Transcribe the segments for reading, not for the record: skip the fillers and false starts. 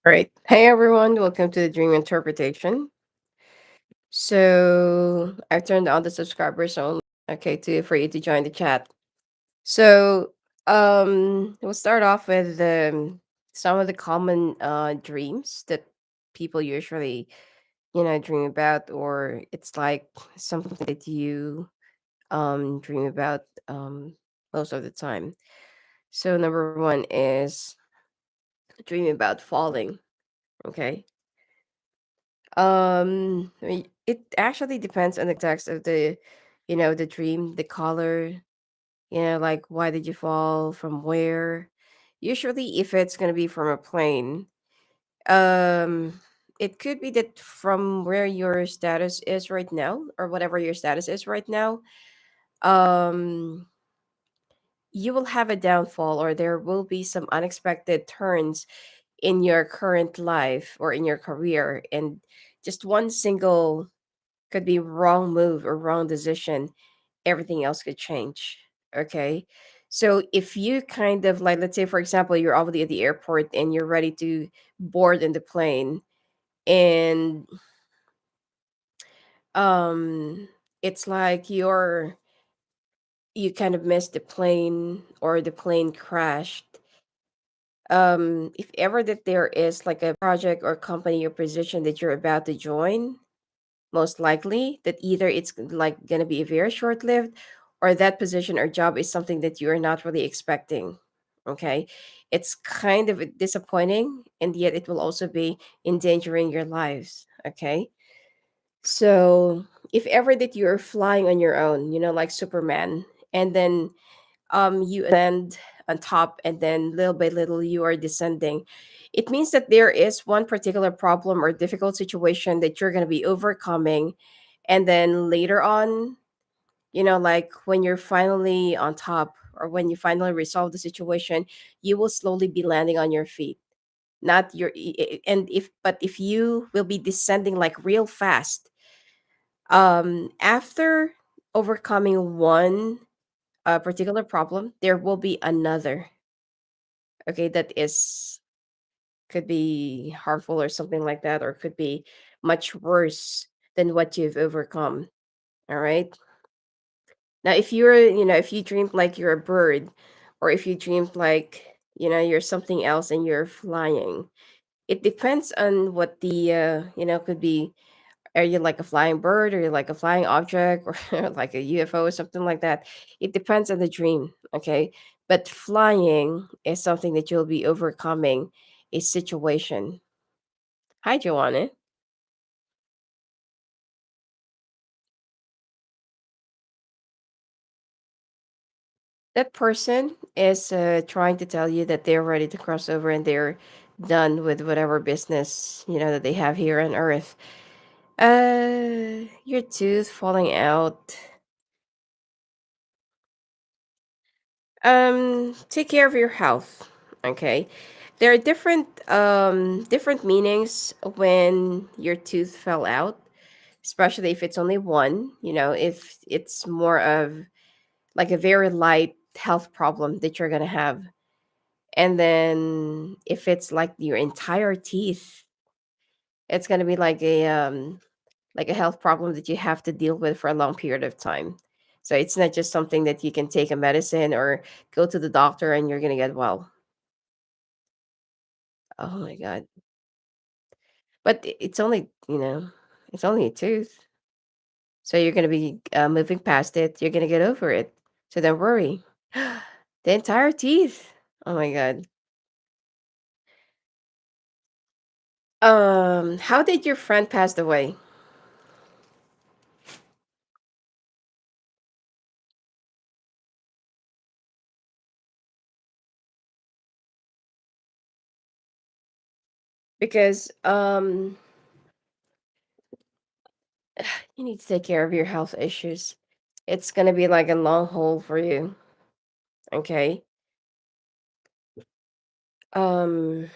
Great. Hey everyone, welcome to the Dream Interpretation. So I've turned on the subscribers only, okay, to for you to join the chat. So we'll start off with some of the common dreams that people usually, dream about, or it's like something that you dream about most of the time. So number one is dreaming about falling, okay? It actually depends on the text of the dream, the color, like why did you fall, from where. Usually, if it's gonna be from a plane, um, it could be that from where your status is right now, or whatever your status is right now. Um, you will have a downfall, or there will be some unexpected turns in your current life or in your career, and just one single could be wrong move or wrong decision, everything else could change. Okay. So if you kind of like, let's say, for example, you're already at the airport and you're ready to board in the plane, and um it's like you kind of missed the plane or the plane crashed. If ever that there is like a project or company or position that you're about to join, most likely that either it's like going to be very short lived, or that position or job is something that you're not really expecting. Okay. It's kind of disappointing, and yet it will also be endangering your lives. Okay. So if ever that you're flying on your own, like Superman, and then you land on top, and then little by little you are descending, it means that there is one particular problem or difficult situation that you're going to be overcoming, and then later on, like when you're finally on top, or when you finally resolve the situation, you will slowly be landing on your feet, not and if you will be descending like real fast, after overcoming one particular problem, there will be another, okay, that is could be harmful or something like that, or could be much worse than what you've overcome. All right. Now, if you dreamed like you're a bird, or if you dreamed like, you're something else and you're flying, it depends on what could be. Are you like a flying bird, or you like a flying object, or like a UFO or something like that? It depends on the dream, okay? But flying is something that you'll be overcoming a situation. Hi, Joanna. That person is trying to tell you that they're ready to cross over and they're done with whatever business that they have here on Earth. Your tooth falling out. Take care of your health. Okay, there are different meanings when your tooth fell out, especially if it's only one. If it's more of like a very light health problem that you're gonna have. And then if it's like your entire teeth, it's gonna be like a health problem that you have to deal with for a long period of time. So it's not just something that you can take a medicine or go to the doctor and you're gonna get well. Oh my god. But it's only, it's only a tooth. So you're gonna be moving past it. You're gonna get over it. So don't worry. The entire teeth. Oh my god. How did your friend pass away? Because you need to take care of your health issues. It's gonna be like a long haul for you. Okay. Um,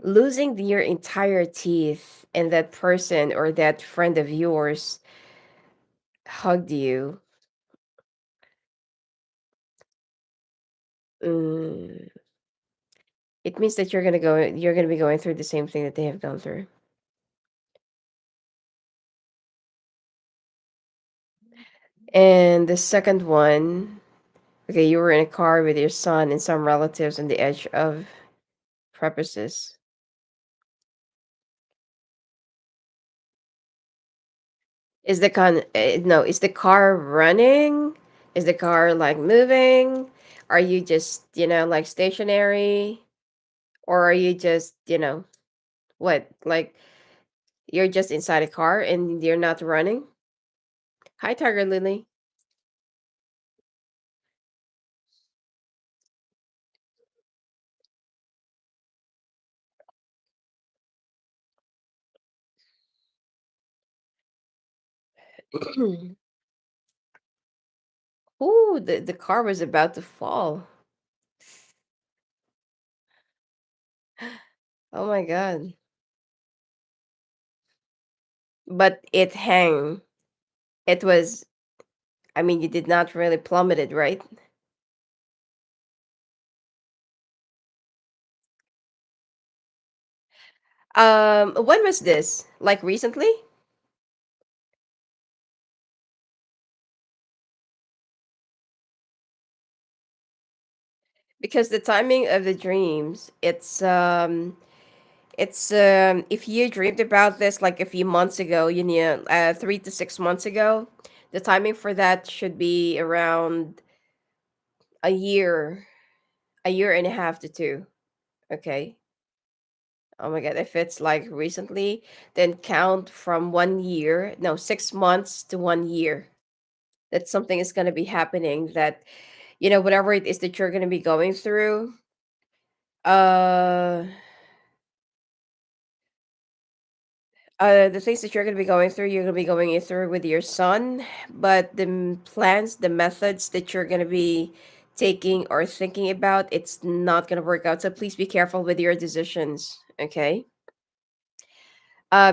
losing your entire teeth and that person or that friend of yours hugged you. Mm, It means that you're gonna be going through the same thing that they have gone through. And the second one, okay, you were in a car with your son and some relatives on the edge of precipices. Is the car running? Is the car like moving? Are you just, like stationary? Or are you just, what? Like you're just inside a car and you're not running? Hi, Tiger Lily. Ooh, the car was about to fall. Oh my god. But it hang. It was, I mean, you did not really plummet it, right? When was this? Like recently? Because the timing of the dreams, it's if you dreamed about this like a few months ago, 3 to 6 months ago, the timing for that should be around a year, a year and a half to two. Okay. Oh my god, if it's like recently, then count from 1 year, no, 6 months to 1 year. That something is going to be happening that, whatever it is that you're going to be going through, uh, the things that you're going to be going through, you're going to be going it through with your son, but plans, the methods that you're going to be taking or thinking about, it's not going to work out. So please be careful with your decisions, okay?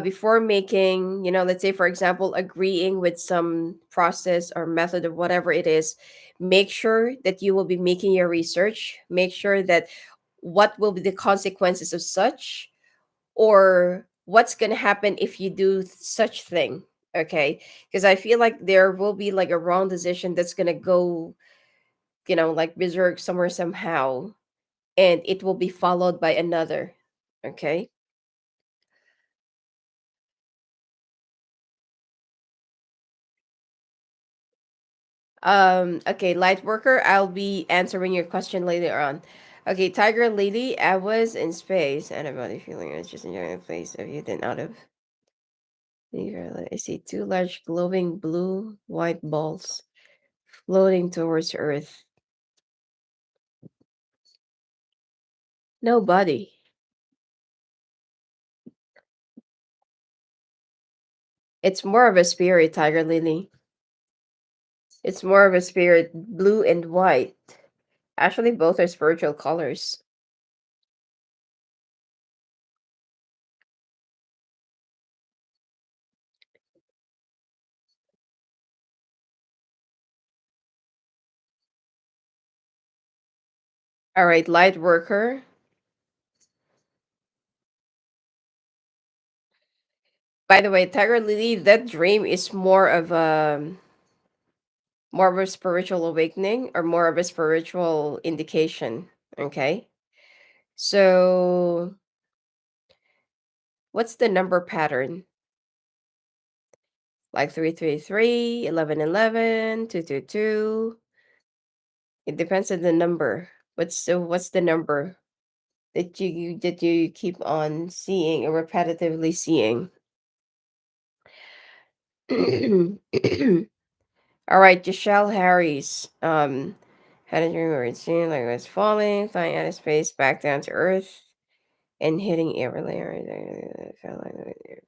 Before making, let's say, for example, agreeing with some process or method or whatever it is, make sure that you will be making your research. Make sure that what will be the consequences of such, or what's going to happen if you do such thing. Okay. Because I feel like there will be like a wrong decision that's going to go, like berserk somewhere somehow, and it will be followed by another. Okay. Okay, light worker, I'll be answering your question later on. Okay, Tiger Lady, I was in space and about the feeling I was just enjoying the place of you then out of I see two large glowing blue white balls floating towards Earth. Nobody. It's more of a spirit, Tiger Lily. It's more of a spirit, blue and white. Actually, both are spiritual colors. All right, light worker. By the way, Tiger Lily, that dream is more of a spiritual awakening or more of a spiritual indication. Okay. So, what's the number pattern? Like 333, 1111, 222. It depends on the number. What's the number that you keep on seeing or repetitively seeing? All right, Michelle Harris. Had a dream where it seemed like it was falling, flying out of space back down to Earth, and hitting every layer. It felt like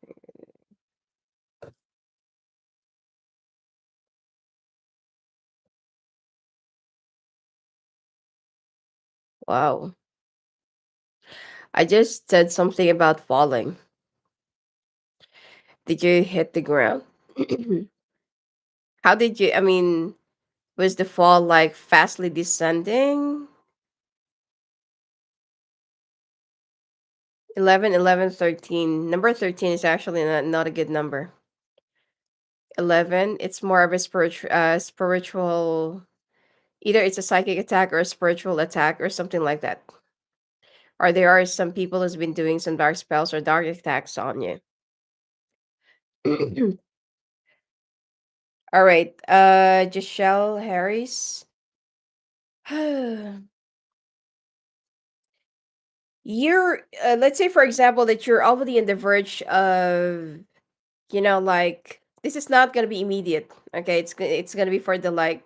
wow. I just said something about falling. Did you hit the ground? How did you? I mean, was the fall like fastly descending? 11, 11, 13. Number 13 is actually not a good number. 11, it's more of a spiritual, either it's a psychic attack or a spiritual attack or something like that. Or there are some people who's been doing some dark spells or dark attacks on you. All right. Giselle Harris. You're let's say for example that you're already in the verge of, like, this is not going to be immediate. Okay, it's going to be for the like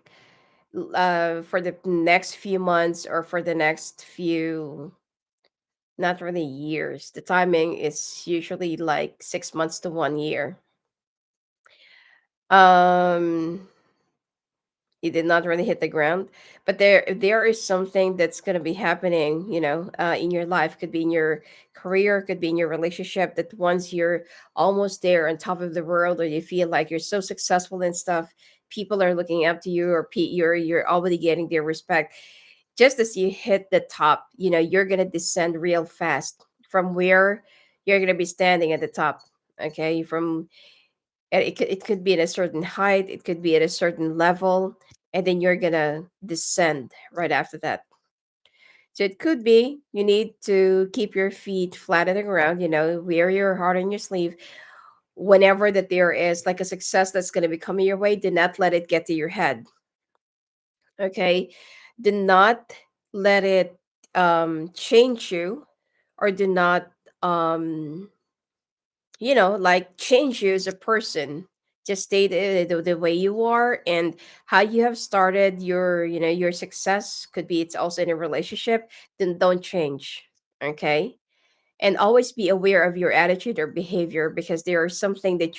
for the next few months or for the next few, not really years. The timing is usually like 6 months to 1 year. Um you did not really hit the ground, but there is something that's going to be happening, in your life. Could be in your career, could be in your relationship, that once you're almost there on top of the world, or you feel like you're so successful and stuff, people are looking up to you, or you're already getting their respect. Just as you hit the top, you're going to descend real fast from where you're going to be standing at the top. Okay, from it could be at a certain height, it could be at a certain level, and then you're gonna descend right after that. So it could be you need to keep your feet flat on the ground, wear your heart on your sleeve. Whenever that there is like a success that's going to be coming your way, do not let it get to your head. Okay, do not let it change you, or do not um like change you as a person. Just stay the way you are, and how you have started your success. Could be it's also in a relationship, then don't change. Okay, and always be aware of your attitude or behavior, because there is something that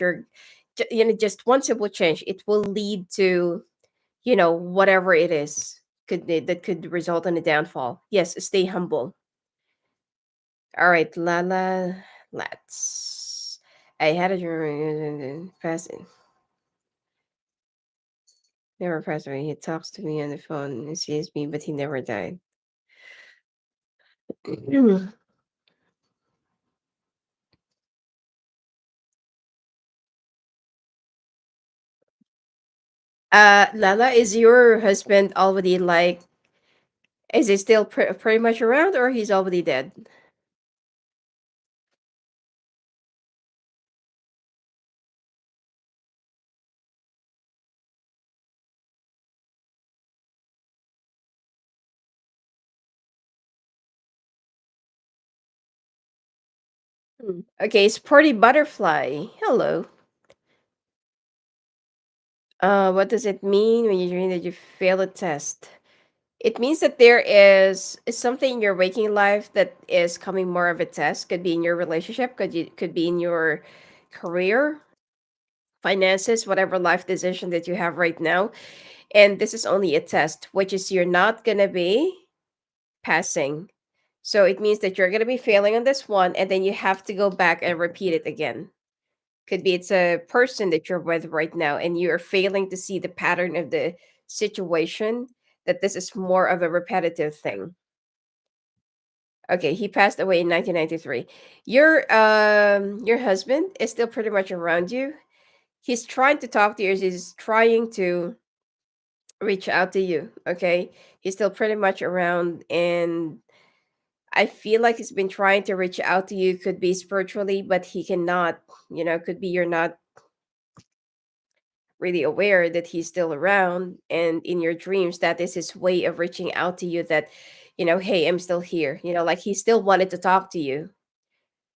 just one simple change, it will lead to whatever it is, that could result in a downfall. Yes, stay humble. All right, Lala, let's. I had a dream passing. Never passed away. He talks to me on the phone and sees me, but he never died. Lala, is your husband already like? Is he still pretty much around, or he's already dead? Okay, Sporty Butterfly. Hello. What does it mean when you dream that you fail a test? It means that there is something in your waking life that is coming more of a test. Could be in your relationship, could be in your career, finances, whatever life decision that you have right now. And this is only a test, which is you're not gonna be passing. So it means that you're gonna be failing on this one, and then you have to go back and repeat it again. Could be it's a person that you're with right now, and you're failing to see the pattern of the situation, that this is more of a repetitive thing. Okay, he passed away in 1993. Your husband is still pretty much around you. He's trying to talk to you. He's trying to reach out to you. Okay, he's still pretty much around, and I feel like he's been trying to reach out to you. Could be spiritually, but he cannot. Could be you're not really aware that he's still around, and in your dreams that is his way of reaching out to you, that hey, I'm still here, like he still wanted to talk to you,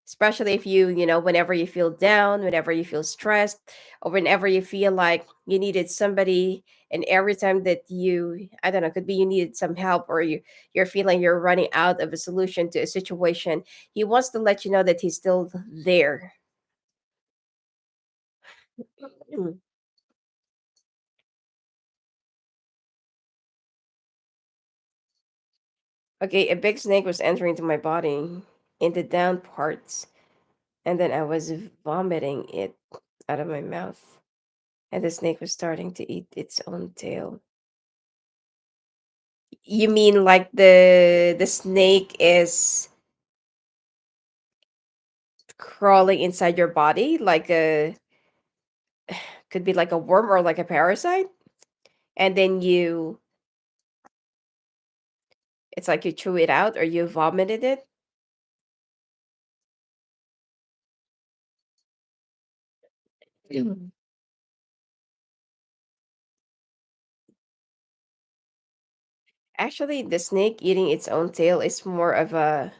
especially if whenever you feel down, whenever you feel stressed, or whenever you feel like you needed somebody, and every time that I don't know, could be you needed some help, or you're feeling you're running out of a solution to a situation, he wants to let you know that he's still there. Okay, a big snake was entering into my body in the down parts, and then I was vomiting it out of my mouth, and the snake was starting to eat its own tail. You mean like the snake is crawling inside your body, like a could be like a worm or like a parasite, and then you it's like you chew it out or you vomited it. Mm. Actually, the snake eating its own tail is more of a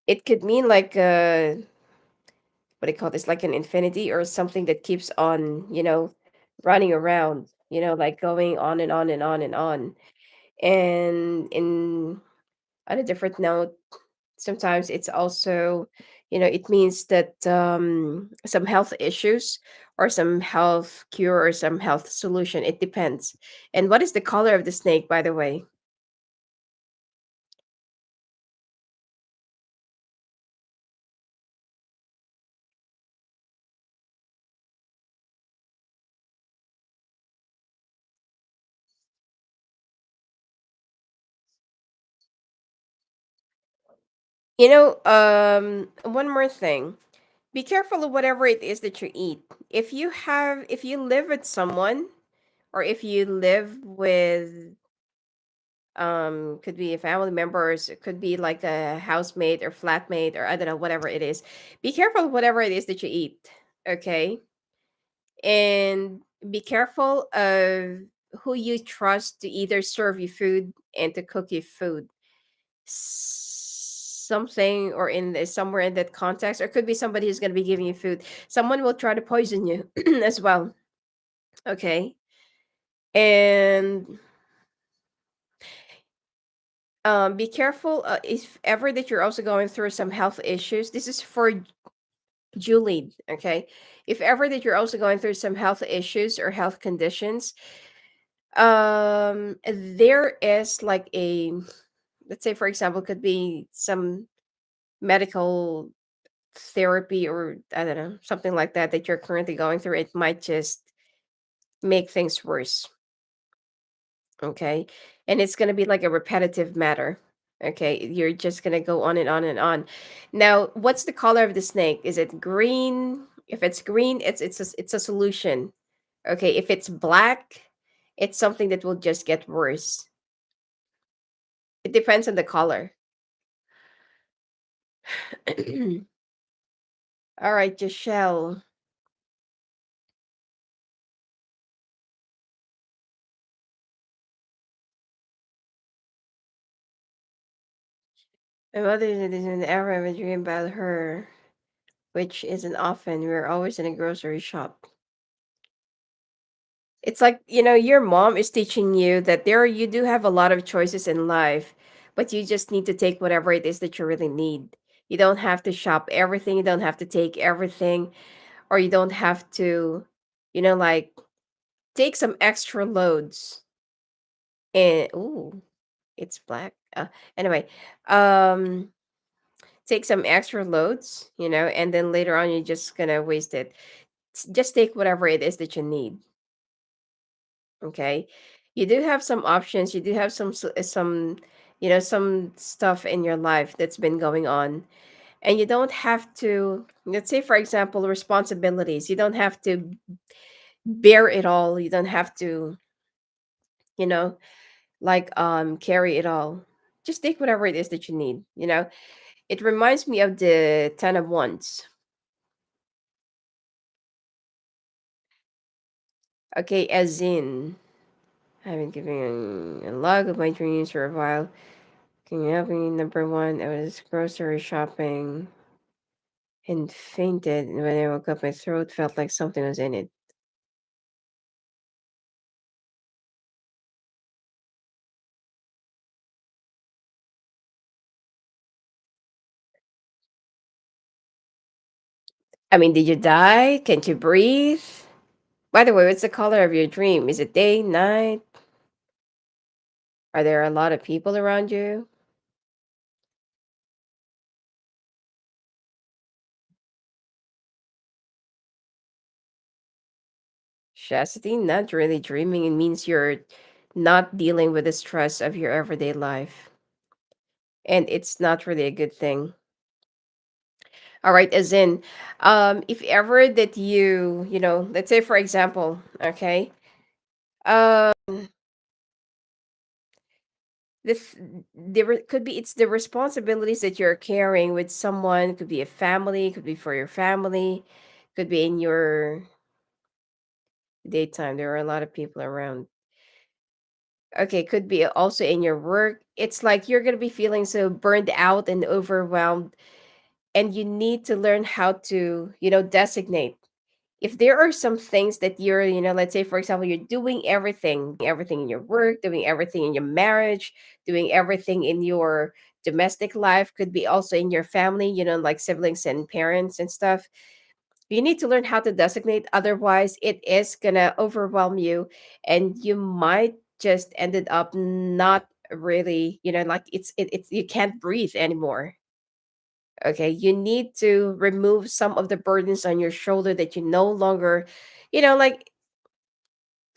it could mean like what do you call this? Like an infinity or something that keeps on, running around, like going on and on and on and on. And in on a different note, sometimes it's also, it means that some health issues or some health cure or some health solution. It depends. And what is the color of the snake, by the way? One more thing. Be careful of whatever it is that you eat. If you live with someone or if you live with could be a family members, it could be like a housemate or flatmate or I don't know, whatever it is. Be careful of whatever it is that you eat, okay? And be careful of who you trust to either serve you food and to cook you food. Something or somewhere in that context, or could be somebody who's going to be giving you food. Someone will try to poison you as well, okay? And be careful if ever that you're also going through some health issues. This is for Julie, okay? If ever that you're also going through some health issues or health conditions, there is like a, let's say for example, could be some medical therapy or I don't know, something like that that you're currently going through. It might just make things worse, okay? And it's going to be like a repetitive matter. Okay, you're just going to go on and on and on. Now, what's the color of the snake? Is it green? If it's green, it's a solution. Okay, if it's black, it's something that will just get worse. It depends on the color. All right, Giselle. My mother is in the era of a dream about her, which isn't often. We're always in a grocery shop. It's like, your mom is teaching you that you do have a lot of choices in life, but you just need to take whatever it is that you really need. You don't have to shop everything, you don't have to take everything, or you don't have to, like take some extra loads. And ooh, it's black. Anyway, um take some extra loads, and then later on you're just gonna waste it. Just take whatever it is that you need. Okay, you do have some options, you do have some some stuff in your life that's been going on, and you don't have to, let's say for example, responsibilities. You don't have to bear it all, you don't have to, you know like carry it all. Just take whatever it is that you need. It reminds me of the 10 of Wands. Okay, as in I've been giving a log of my dreams for a while. Can you help me? Number one, I was grocery shopping and fainted. And when I woke up, my throat felt like something was in it. I mean, did you die? Can't you breathe? By the way, what's the color of your dream? Is it day, night? Are there a lot of people around you? Chastity, not really dreaming. It means you're not dealing with the stress of your everyday life. And it's not really a good thing. All right, as in, if ever that you, let's say for example, okay, um, this could be it's the responsibilities that you're carrying with someone. Could be a family, could be for your family, could be in your daytime. There are a lot of people around. Okay, could be also in your work. It's like you're gonna be feeling so burned out and overwhelmed, and you need to learn how to designate if there are some things that you're, let's say for example, you're doing everything in your work, doing everything in your marriage, doing everything in your domestic life, could be also in your family, like siblings and parents and stuff. You need to learn how to designate, otherwise it is gonna overwhelm you, and you might just ended up not really, like it's you can't breathe anymore. Okay, you need to remove some of the burdens on your shoulder that you no longer, like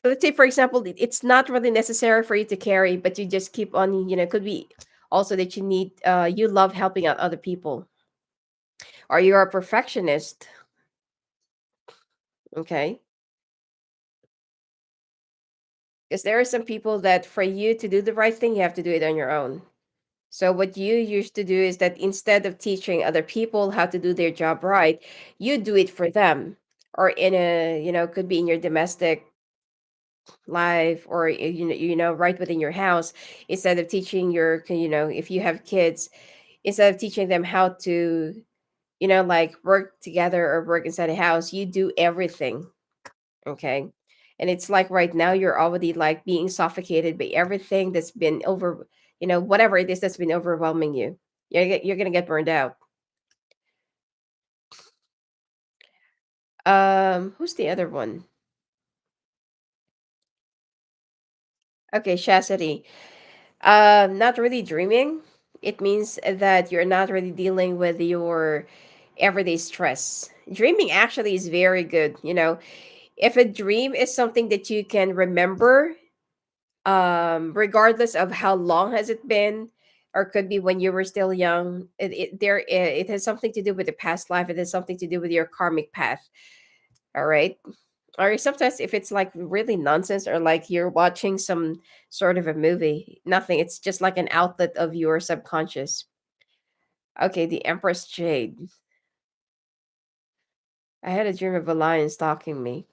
let's say for example, it's not really necessary for you to carry, but you just keep on, could be also that you love helping out other people, or you're a perfectionist. Okay, because there are some people that for you to do the right thing, you have to do it on your own. So what you used to do is that instead of teaching other people how to do their job right, you do it for them. Or in could be in your domestic life, or right within your house. Instead of teaching if you have kids, instead of teaching them how to like work together or work inside a house, you do everything. Okay, and it's like right now you're already like being suffocated by everything that's been whatever it is that's been overwhelming you. You're gonna get burned out. Who's the other one? Okay, chastity. Not really dreaming. It means that you're not really dealing with your everyday stress. Dreaming actually is very good. If a dream is something that you can remember, regardless of how long has it been, or could be when you were still young, it has something to do with the past life. It has something to do with your karmic path. All right. Or sometimes if it's like really nonsense, or like you're watching some sort of a movie, nothing. It's just like an outlet of your subconscious. Okay, the Empress Jade. I had a dream of a lion stalking me.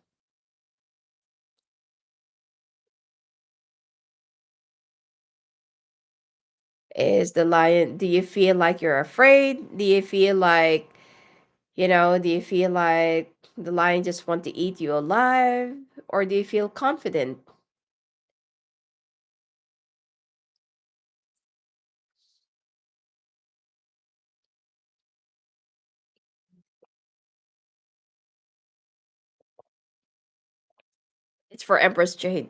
Is the lion, do you feel like you're afraid? Do you feel like the lion just want to eat you alive? Or do you feel confident? It's for Empress Jade.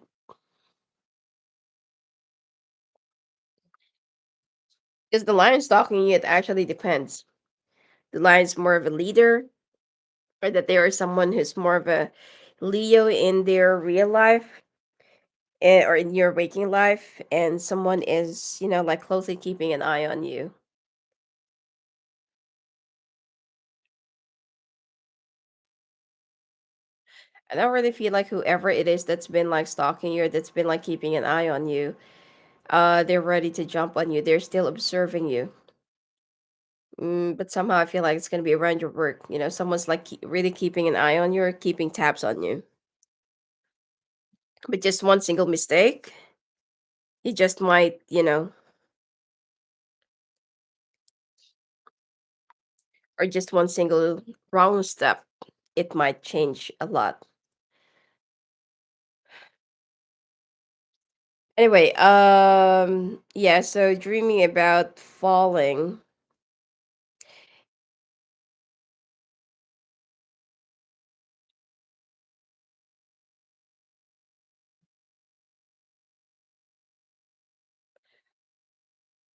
Because the lion stalking you, it actually depends. The lion's more of a leader, or that there is someone who's more of a Leo in their real life, or in your waking life, and someone is, like closely keeping an eye on you. I don't really feel like whoever it is that's been like stalking you, or that's been like keeping an eye on you, they're ready to jump on you. They're still observing you. But somehow I feel like it's gonna be around your work. Someone's like really keeping an eye on you, or keeping tabs on you. But just one single mistake, you just might, or just one single wrong step, it might change a lot. Anyway, yeah, so dreaming about falling.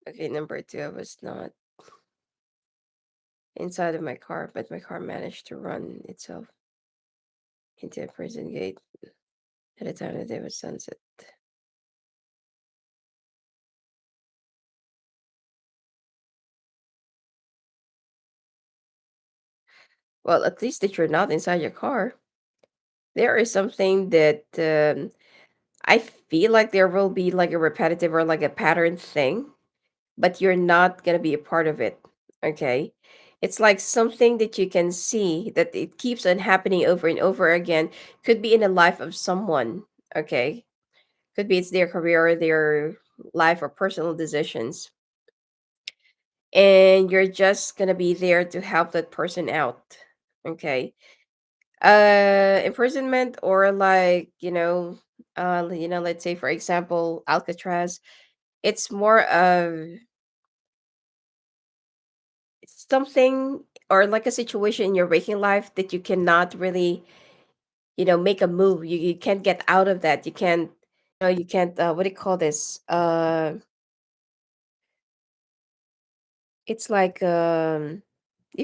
Okay, number two, I was not inside of my car, but my car managed to run itself into a prison gate at a time that it was sunset. Well, at least that you're not inside your car. There is something that I feel like there will be like a repetitive or like a pattern thing, but you're not going to be a part of it. Okay. It's like something that you can see that it keeps on happening over and over again. Could be in the life of someone. Okay. Could be it's their career or their life or personal decisions. And you're just going to be there to help that person out. Okay. Imprisonment or like, let's say for example, Alcatraz, it's more of something or like a situation in your waking life that you cannot really, make a move. You can't get out of that. You can't, you can't, what do you call this? It's like, you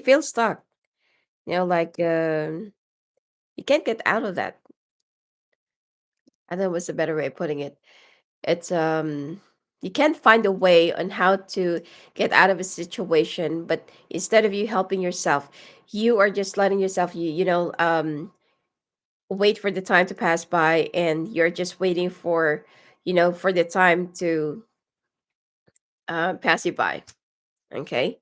feel stuck, like, you can't get out of that. I don't know what's a better way of putting it. It's you can't find a way on how to get out of a situation, but instead of you helping yourself, you are just letting yourself wait for the time to pass by, and you're just waiting for for the time to pass you by. Okay.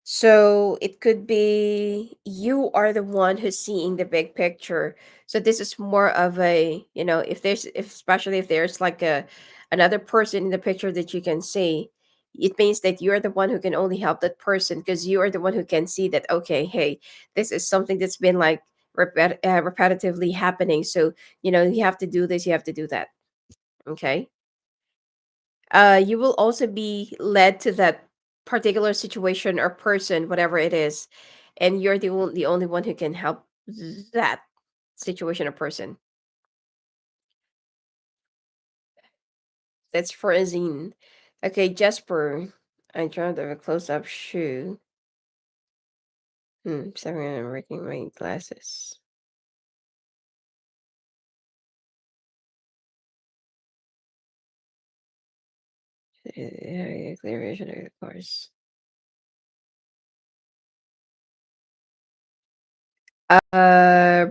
So it could be you are the one who's seeing the big picture. So this is more of a, if there's, if, especially if there's like a another person in the picture that you can see, it means that you're the one who can only help that person because you are the one who can see that, okay, hey, this is something that's been like repetitively happening. So, you have to do this, you have to do that. Okay. You will also be led to that particular situation or person, whatever it is, and you're the only one who can help that situation or person. That's for a zine. Okay, Jesper. I draw the close up shoe. Sorry, I'm breaking my glasses. Clear vision, of course.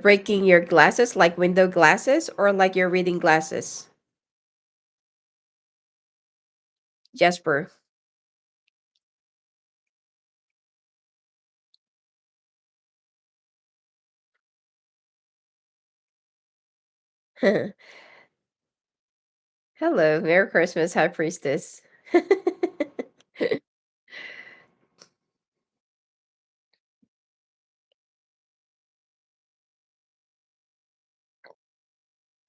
Breaking your glasses, like window glasses, or like your reading glasses, Jesper. Hello, Merry Christmas, High Priestess.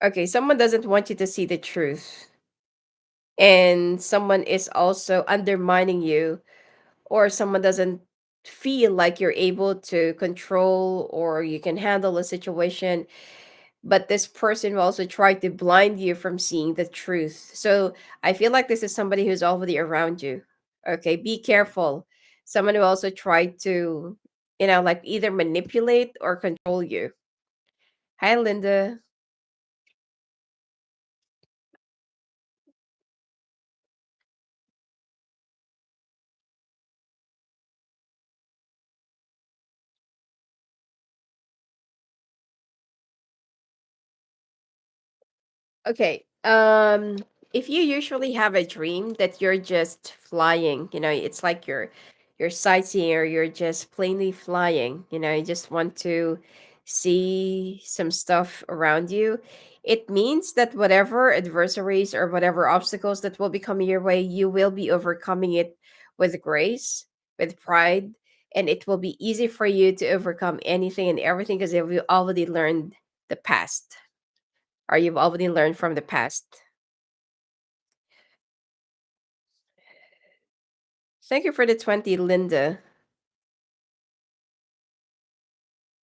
Okay, someone doesn't want you to see the truth, and someone is also undermining you, or someone doesn't feel like you're able to control or you can handle a situation, but this person will also try to blind you from seeing the truth. So I feel like this is somebody who's already around you. Okay, be careful. Someone who also try to, like either manipulate or control you. Hi, Linda. Okay. If you usually have a dream that you're just flying, it's like you're sightseeing or you're just plainly flying, you just want to see some stuff around you. It means that whatever adversaries or whatever obstacles that will be coming your way, you will be overcoming it with grace, with pride, and it will be easy for you to overcome anything and everything because you've already learned the past, or you've already learned from the past. Thank you for the 20, Linda.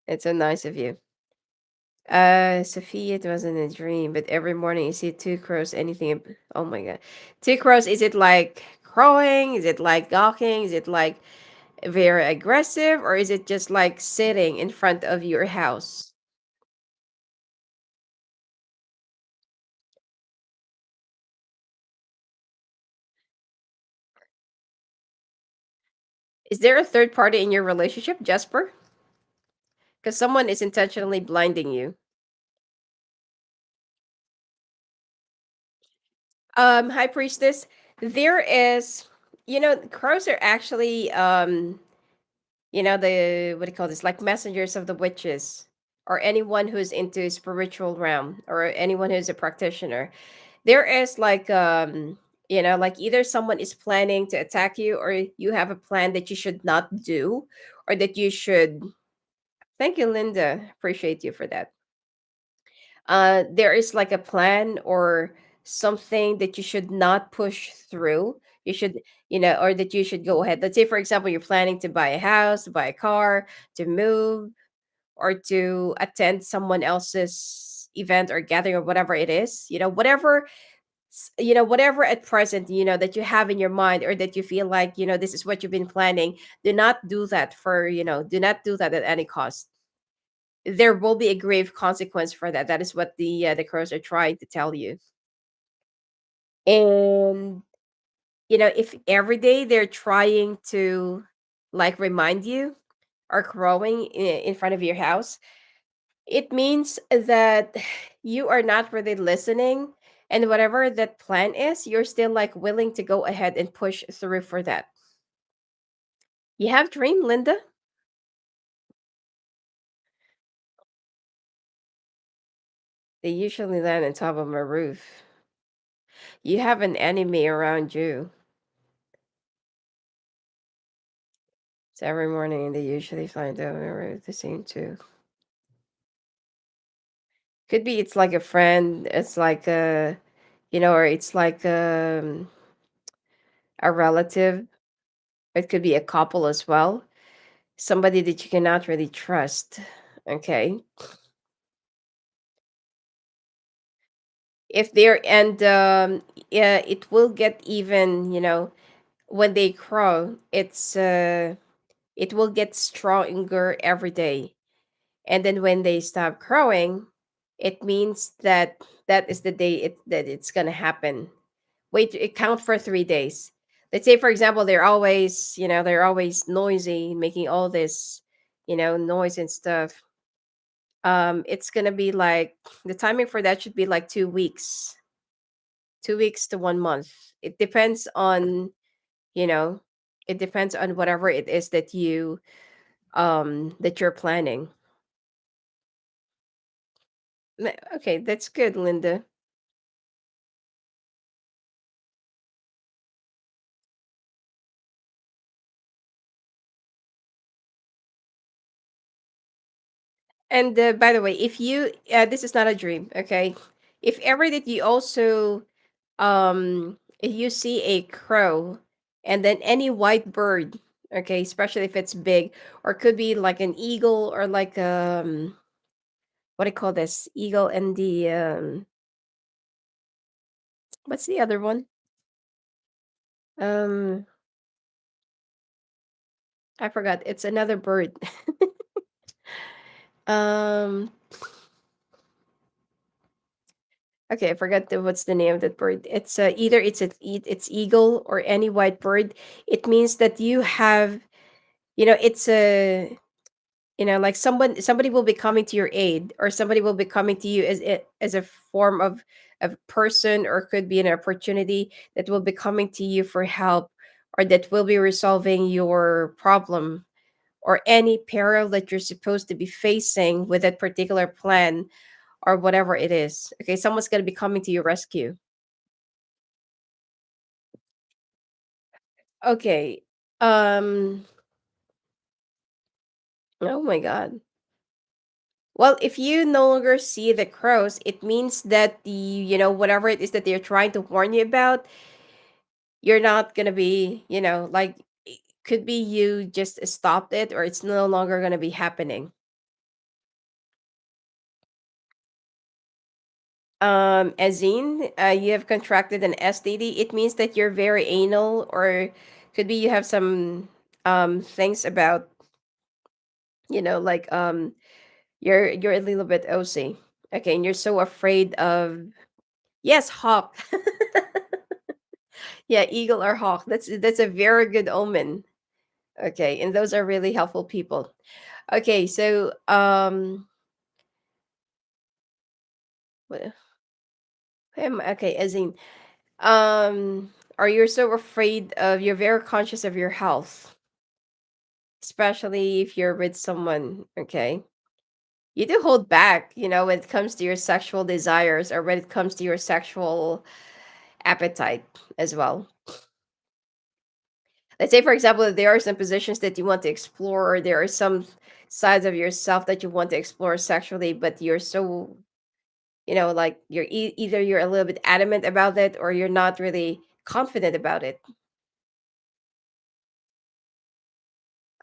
It's so nice of you. Sophia, it wasn't a dream, but every morning you see two crows, oh my god. Two crows, is it like crowing? Is it like gawking? Is it like very aggressive? Or is it just like sitting in front of your house? Is there a third party in your relationship, Jasper? because someone is intentionally blinding you. High priestess, there is, crows are actually, the what do you call this? Like messengers of the witches, or anyone who's into spiritual realm, or anyone who's a practitioner. There is like, like either someone is planning to attack you, or you have a plan that you should not do, or that you should. Thank you, Linda. Appreciate you for that. There is like a plan or something that you should not push through. You should, or that you should go ahead. Let's say, for example, you're planning to buy a house, to buy a car, to move, or to attend someone else's event or gathering, or whatever it is. Whatever at present, that you have in your mind, or that you feel like, this is what you've been planning. Do not do that do not do that at any cost. There will be a grave consequence for that. That is what the crows are trying to tell you. And if every day they're trying to like remind you, or crowing in front of your house, it means that you are not really listening, and whatever that plan is, you're still like willing to go ahead and push through for that. You have dream, Linda? They usually land on top of a roof. You have an enemy around you. So every morning they usually find out we're the same too. Could be it's like a friend, it's like or it's like a relative. It could be a couple as well. Somebody that you cannot really trust. Okay. If they're and yeah, it will get even, when they crow, it will get stronger every day. And then when they stop crowing, it means that that is the day that it's gonna happen. Wait, it count for 3 days. Let's say, for example, they're always noisy, making all this, noise and stuff. It's gonna be like the timing for that should be like 2 weeks, 2 weeks to 1 month. It depends on, you know, it depends on whatever it is that you're planning. Okay, that's good, Linda. And by the way, if you this is not a dream, okay? If ever that you also if you see a crow, and then any white bird, okay, especially if it's big, or could be like an eagle, or like what do you call this? Eagle and the what's the other one? Um I forgot. It's another bird. um okay, I forgot what's the name of that bird. It's either it's eagle or any white bird. It means that you have, it's a, like somebody will be coming to your aid, or somebody will be coming to you as a form of person, or could be an opportunity that will be coming to you for help, or that will be resolving your problem, or any peril that you're supposed to be facing with that particular plan, or whatever it is. Okay, someone's going to be coming to your rescue. Okay. um oh my god. Well, if you no longer see the crows, it means that whatever it is that they're trying to warn you about, you're not gonna be, like, it could be you just stopped it, or it's no longer gonna be happening. Azine, you have contracted an STD. It means that you're very anal, or could be you have some things about, like, you're a little bit OC. Okay, and you're so afraid of, yes, hawk. Yeah, eagle or hawk. That's a very good omen. Okay, and those are really helpful people. Okay, so what okay, as in are you so afraid of you're very conscious of your health, especially if you're with someone, okay? You do hold back, when it comes to your sexual desires or when it comes to your sexual appetite as well. Let's say, for example, that there are some positions that you want to explore, or there are some sides of yourself that you want to explore sexually, but you're so, like you're either you're a little bit adamant about it or you're not really confident about it.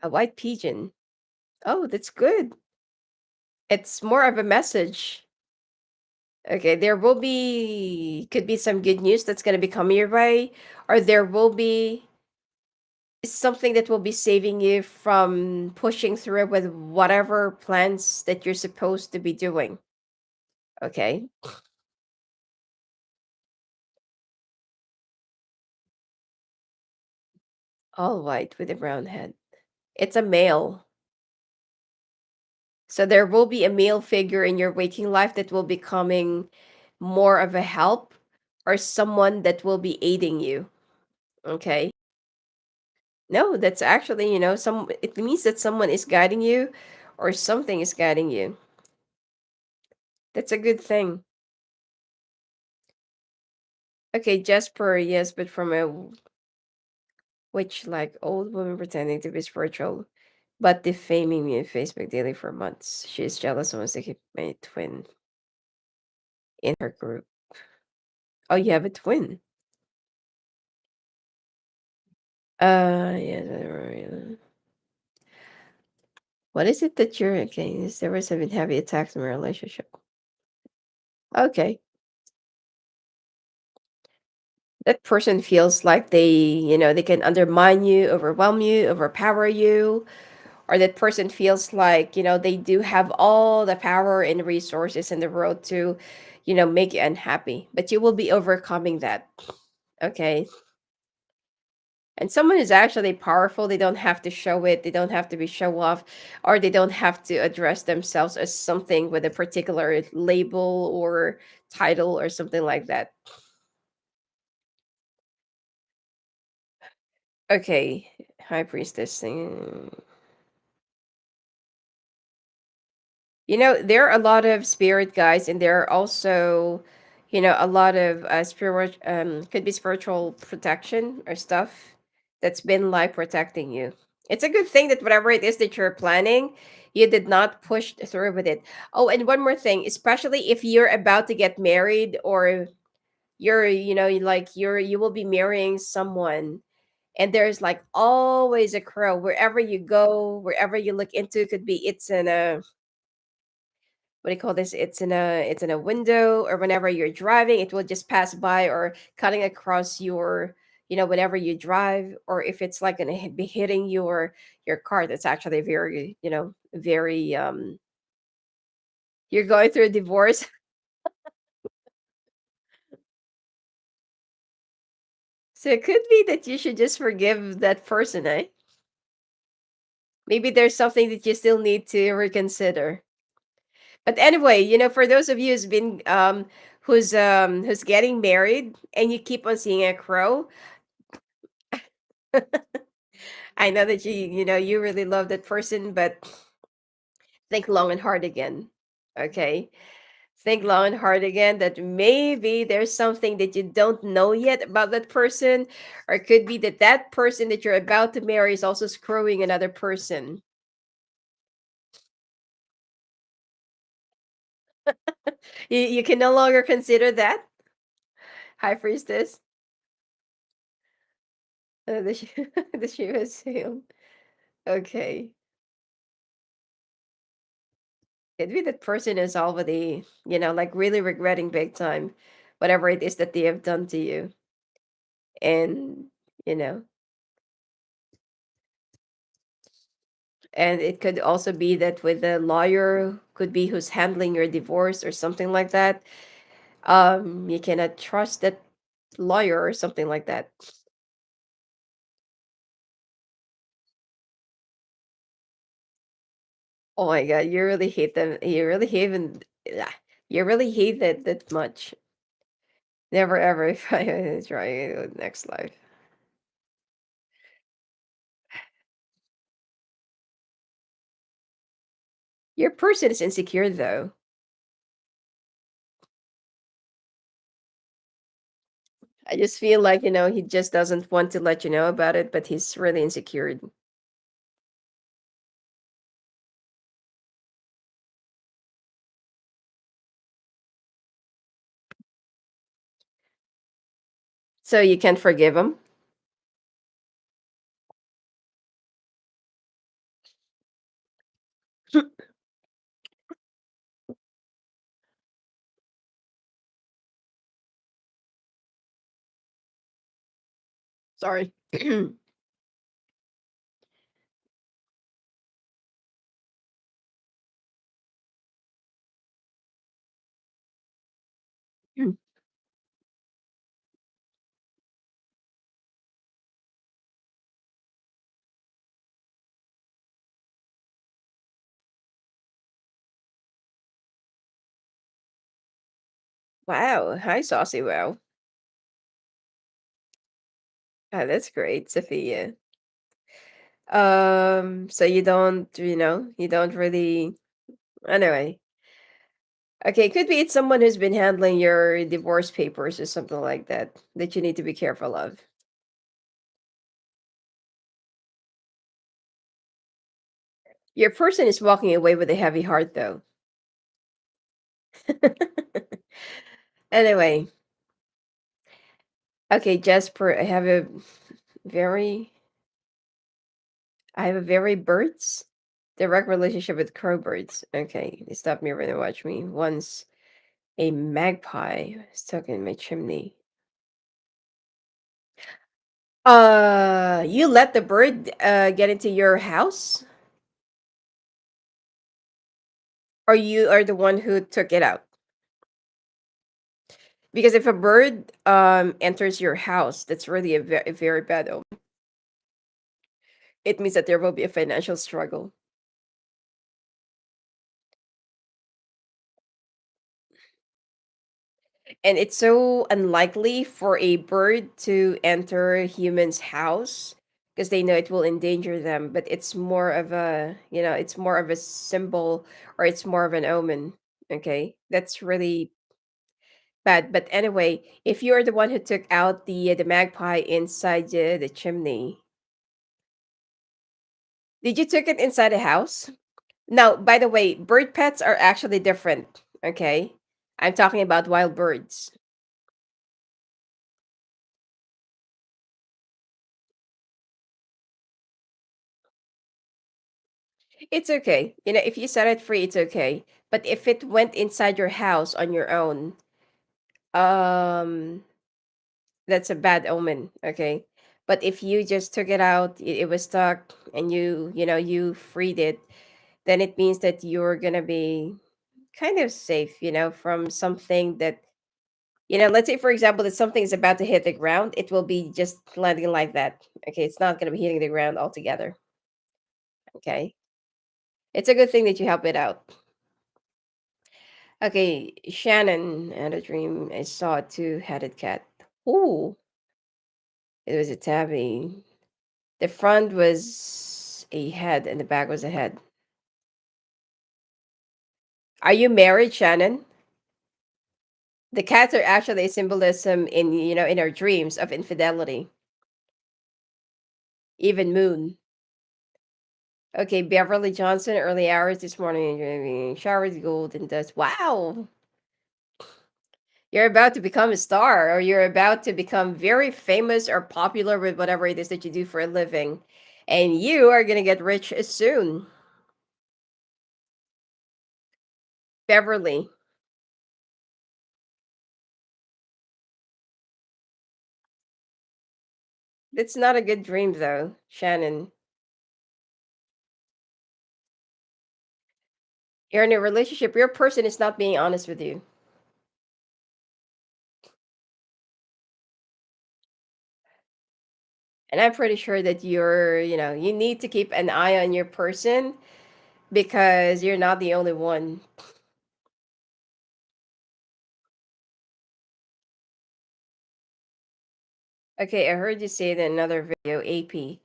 A white pigeon. Oh, that's good. It's more of a message. Okay, there will be could be some good news that's going to be coming your way, or there will be something that will be saving you from pushing through with whatever plans that you're supposed to be doing. Okay. All white with a brown head. It's a male. So there will be a male figure in your waking life that will be coming more of a help or someone that will be aiding you. Okay. No, that's actually, some it means that someone is guiding you or something is guiding you. That's a good thing. Okay, Jasper, yes, but from a witch like old woman pretending to be spiritual, but defaming me on Facebook daily for months. She is jealous and wants to keep my twin in her group. Oh, you have a twin. Yeah. What is it that you're okay? Is there was having heavy attacks in my relationship? Okay. That person feels like they can undermine you, overwhelm you, overpower you, or that person feels like, they do have all the power and resources in the world to, make you unhappy. But you will be overcoming that. Okay. And someone is actually powerful. They don't have to show it. They don't have to be show off, or they don't have to address themselves as something with a particular label or title or something like that. Okay, High Priestess thing. There are a lot of spirit guides, and there are also, a lot of spirit, could be spiritual protection or stuff that's been like protecting you. It's a good thing that whatever it is that you're planning, you did not push through with it. Oh, and one more thing, especially if you're about to get married or you will be marrying someone, and there's like always a crow wherever you go, wherever you look into. Could be it's in a what do you call this? It's in a window, or whenever you're driving, it will just pass by or cutting across your, whenever you drive, or if it's like gonna be hitting your car. That's actually very, very you're going through a divorce. So it could be that you should just forgive that person, eh? Maybe there's something that you still need to reconsider. But anyway, for those of you who's getting married and you keep on seeing a crow, I know that you really love that person, but think long and hard again. Okay? Think long and hard again that maybe there's something that you don't know yet about that person, or it could be that that person that you're about to marry is also screwing another person. You can no longer consider that, High Priestess. The the Shiva sailed. Okay. Could be that person is already, like really regretting big time whatever it is that they have done to you. And, you know, and it could also be that with the lawyer, could be who's handling your divorce or something like that. You cannot trust that lawyer or something like that. Oh my god, you really hate them. You really hate them. Yeah, you really hate that much. Never ever if I try it next life. Your person is insecure though. I just feel like, he just doesn't want to let you know about it, but he's really insecure. So you can't forgive him? Sorry. Wow. Hi, Saucy Wow. Oh, that's great, Sophia. So you don't really. Anyway. Okay, could be it's someone who's been handling your divorce papers or something like that you need to be careful of. Your person is walking away with a heavy heart though. Anyway, okay, Jasper, very I have a very birds direct relationship with crowbirds. Okay, they stopped me when they watch me. Once a magpie stuck in my chimney. You let the bird get into your house, or you are the one who took it out? Because if a bird enters your house, that's really a very bad omen. It means that there will be a financial struggle. And it's so unlikely for a bird to enter a human's house because they know it will endanger them, but it's more of a symbol, or it's more of an omen. Okay? That's really bad. But anyway, if you're the one who took out the magpie inside the chimney, did you took it inside the house? Now, by the way, bird pets are actually different. Okay? I'm talking about wild birds. It's okay. If you set it free, it's okay. But if it went inside your house on your own, um, that's a bad omen, okay? But if you just took it out, it was stuck, and you freed it, then it means that you're gonna be kind of safe, from something that, let's say for example that something is about to hit the ground, it will be just landing like that. Okay, it's not gonna be hitting the ground altogether. Okay. It's a good thing that you help it out. Okay, Shannon had a dream. I saw a two-headed cat. Ooh, it was a tabby. The front was a head and the back was a head. Are you married, Shannon? The cats are actually a symbolism in our dreams of infidelity. Even moon. Okay, Beverly Johnson, early hours this morning, showers gold and dust. Wow, you're about to become a star, or you're about to become very famous or popular with whatever it is that you do for a living. And you are going to get rich soon. Beverly. That's not a good dream, though, Shannon. You're in a relationship. Your person is not being honest with you. And I'm pretty sure that you need to keep an eye on your person because you're not the only one. Okay, I heard you say it in another video, AP.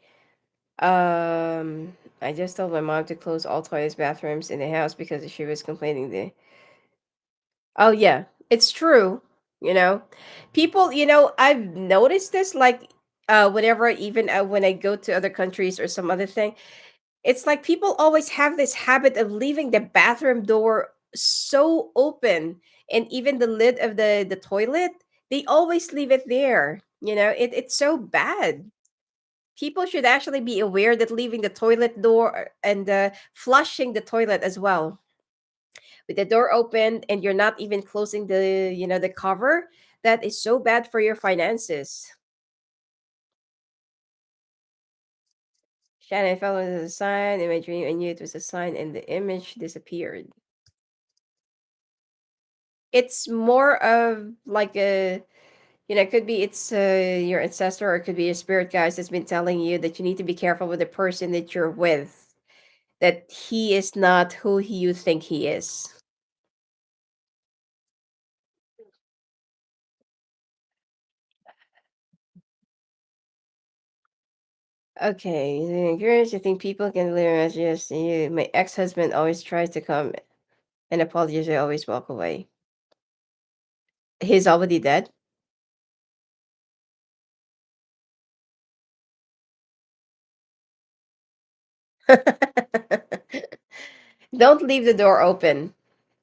I just told my mom to close all toilets, bathrooms in the house because she was complaining the. Oh yeah, it's true. You know, people. I've noticed this. Like, whenever even when I go to other countries or some other thing, it's like people always have this habit of leaving the bathroom door so open, and even the lid of the toilet, they always leave it there. It's so bad. People should actually be aware that leaving the toilet door and flushing the toilet as well with the door open, and you're not even closing the cover, that is so bad for your finances. Shannon fell into the sign in my dream. I knew it was a sign, and the image disappeared. It's more of like it could be it's your ancestor, or it could be a spirit guide that's been telling you that you need to be careful with the person that you're with, that he is not who you think he is. Okay, curious. You think people can live as just you? My ex-husband always tries to come and apologize. I always walk away. He's already dead. Don't leave the door open.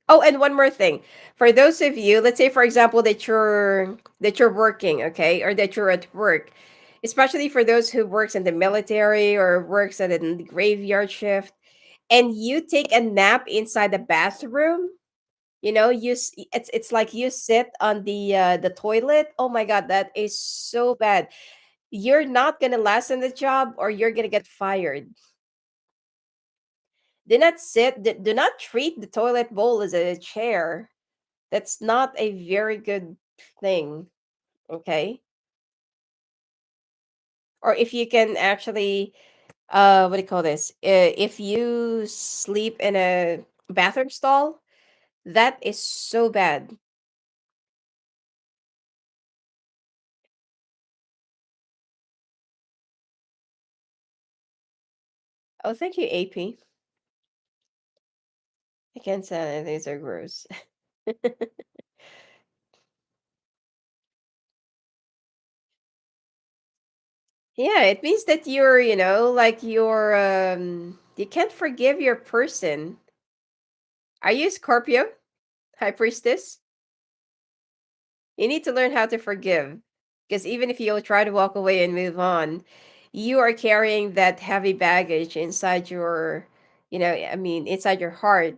Oh, and one more thing. For those of you, let's say for example that you're working, okay, or that you're at work, especially for those who works in the military or works at a graveyard shift, and you take a nap inside the bathroom. It's like you sit on the toilet. Oh my god, that is so bad. You're not gonna last in the job, or you're gonna get fired. Do not treat the toilet bowl as a chair. That's not a very good thing. Okay. Or if you can actually what do you call this, if you sleep in a bathroom stall, that is so bad. Oh, thank you, AP. I can't stand it. These are gross. Yeah, it means that like you can't forgive your person. Are you Scorpio? High Priestess? You need to learn how to forgive. Because even if you'll try to walk away and move on, you are carrying that heavy baggage inside inside your heart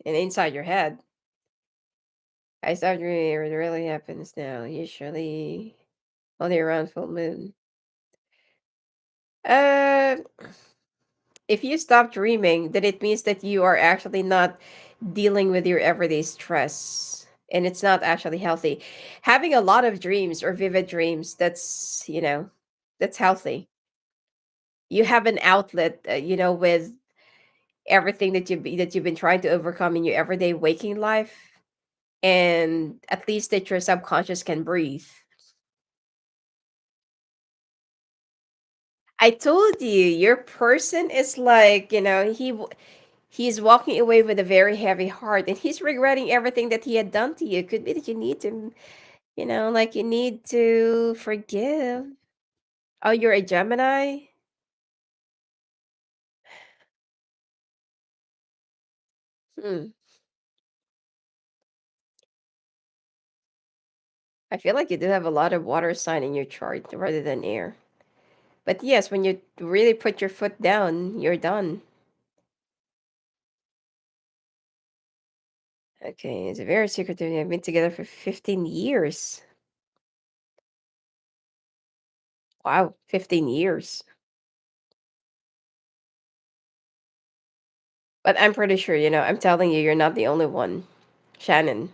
and inside your head. I thought it really happens now, usually only around full moon. Uh, if you stop dreaming, then it means that you are actually not dealing with your everyday stress. And it's not actually healthy. Having a lot of dreams or vivid dreams, that's healthy. You have an outlet, with everything that you've been trying to overcome in your everyday waking life, and at least that your subconscious can breathe. I told you, your person is like, he's walking away with a very heavy heart, and he's regretting everything that he had done to you. It could be that you need to, like you need to forgive. Oh, you're a Gemini? Hmm. I feel like you do have a lot of water sign in your chart rather than air. But yes, when you really put your foot down, you're done. Okay, it's a very secretive. I've been together for 15 years. Wow, 15 years. But I'm pretty sure, I'm telling you, you're not the only one. Shannon,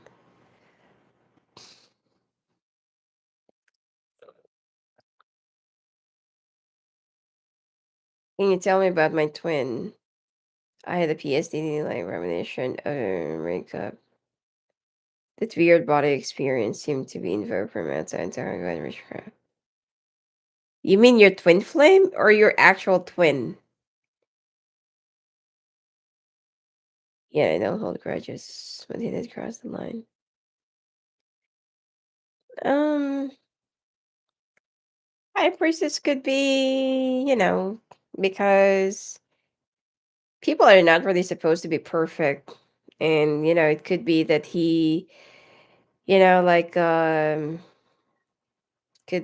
can you tell me about my twin? I had a PSD like revelation breakup. That weird body experience seemed to be invoked from outside Target witchcraft. You mean your twin flame or your actual twin? Yeah, I don't hold grudges, but he did cross the line. Um, High Priestess could be, because people are not really supposed to be perfect. And, it could be that he, like, could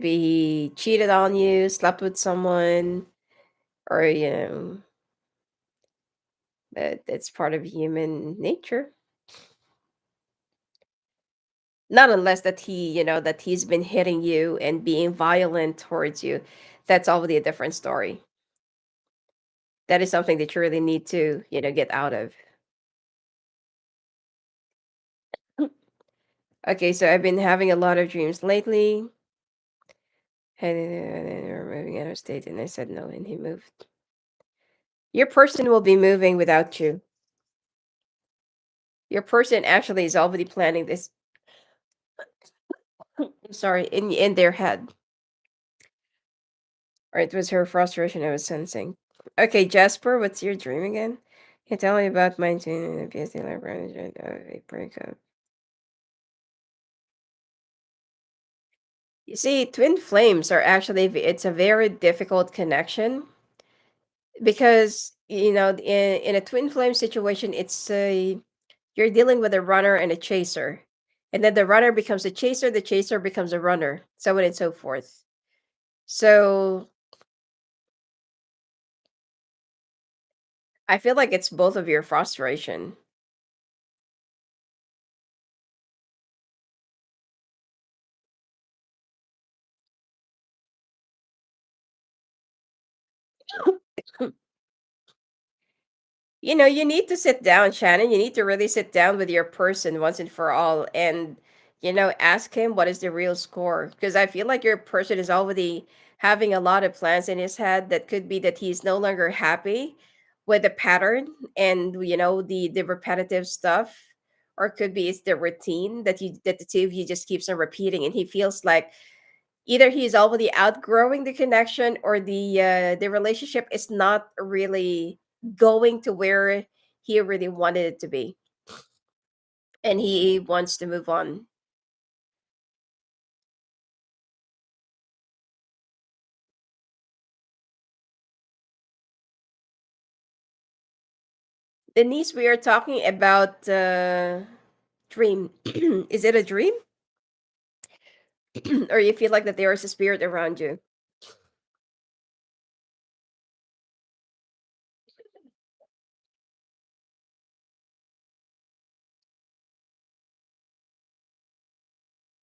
be he cheated on you, slept with someone, or, but it's part of human nature. Not unless that that he's been hitting you and being violent towards you. That's already a different story. That is something that you really need to, get out of. Okay, so I've been having a lot of dreams lately. And we're moving out of state, and I said no, and he moved. Your person will be moving without you. Your person actually is already planning this. I'm sorry, in their head. Or it was her frustration I was sensing. Okay, Jasper, what's your dream again? Can you tell me about mine too in the PSD library a breakup? You see, twin flames are actually it's a very difficult connection because in a twin flame situation it's a you're dealing with a runner and a chaser, and then the runner becomes a chaser, the chaser becomes a runner, so on and so forth. So I feel like it's both of your frustration. You need to sit down, Shannon. You need to really sit down with your person once and for all and, ask him what is the real score. Because I feel like your person is already having a lot of plans in his head that could be that he's no longer happy with the pattern and, the repetitive stuff. Or it could be it's the routine that the two of you just keeps on repeating, and he feels like either he's already outgrowing the connection or the relationship is not really going to where he really wanted it to be, and he wants to move on. Denise, we are talking about dream. Is it a dream? Or you feel like that there is a spirit around you?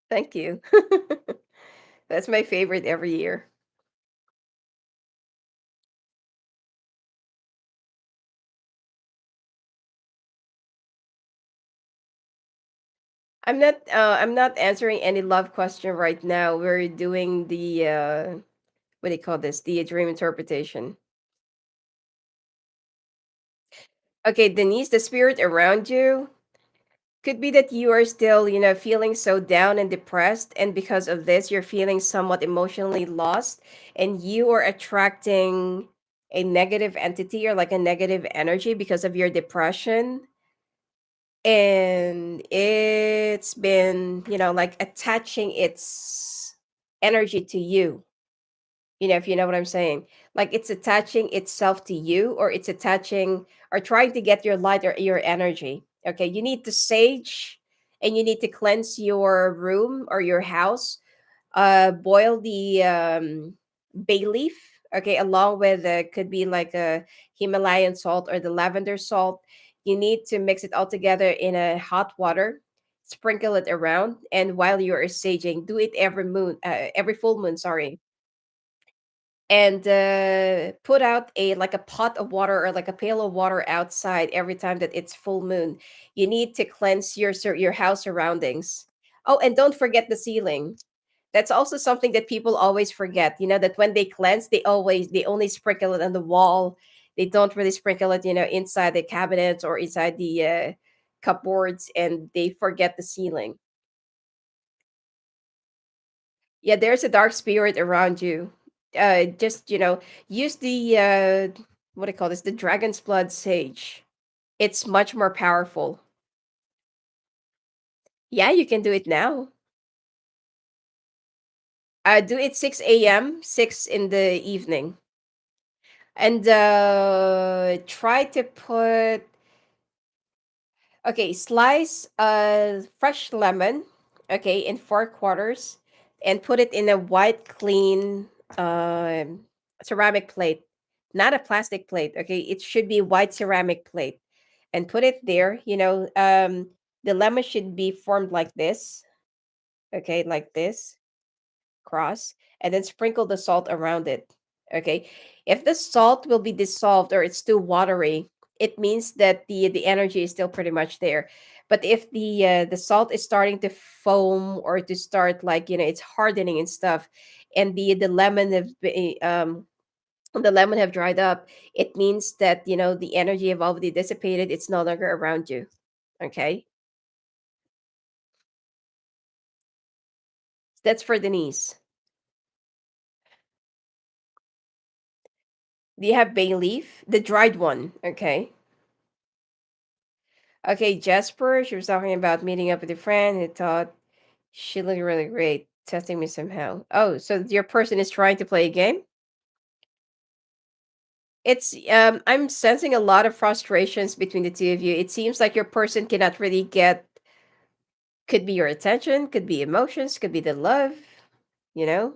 Thank you. That's my favorite every year. I'm not answering any love question right now. We're doing the what do you call this? The dream interpretation. Okay, Denise, the spirit around you could be that you are still, feeling so down and depressed. And because of this, you're feeling somewhat emotionally lost. And you are attracting a negative entity or like a negative energy because of your depression. And it's been, like attaching its energy to you. If you know what I'm saying. Like it's attaching itself to you, or it's attaching or trying to get your light or your energy. Okay, you need to sage and you need to cleanse your room or your house. Boil the bay leaf, okay, along with could be like a Himalayan salt or the lavender salt. You need to mix it all together in a hot water, sprinkle it around, and while you are saging, do it every full moon, sorry, and put out a like a pot of water or like a pail of water outside every time that it's full moon. You need to cleanse your house surroundings. Oh, and don't forget the ceiling. That's also something that people always forget. That when they cleanse, they only sprinkle it on the wall They don't really sprinkle it, inside the cabinets or inside the cupboards, and they forget the ceiling. Yeah, there's a dark spirit around you. Just use the what do you call this? The dragon's blood sage. It's much more powerful. Yeah, you can do it now. Do it 6 a.m., 6 in the evening. And try to put, okay, slice a fresh lemon, okay, in 4 quarters, and put it in a white, clean ceramic plate, not a plastic plate, okay? It should be white ceramic plate. And put it there, the lemon should be formed like this, okay, like this cross, and then sprinkle the salt around it. Okay. If the salt will be dissolved or it's too watery, it means that the energy is still pretty much there. But if the salt is starting to foam or to start, like, it's hardening and stuff, and the lemon have dried up, it means that the energy have already dissipated. It's no longer around you. Okay. That's for the knees. Do you have bay leaf, the dried one? Okay. Okay, Jasper, she was talking about meeting up with a friend who thought she looked really great, testing me somehow. Oh, so your person is trying to play a game? It's I'm sensing a lot of frustrations between the two of you. It seems like your person cannot really get, could be your attention, could be emotions, could be the love, you know?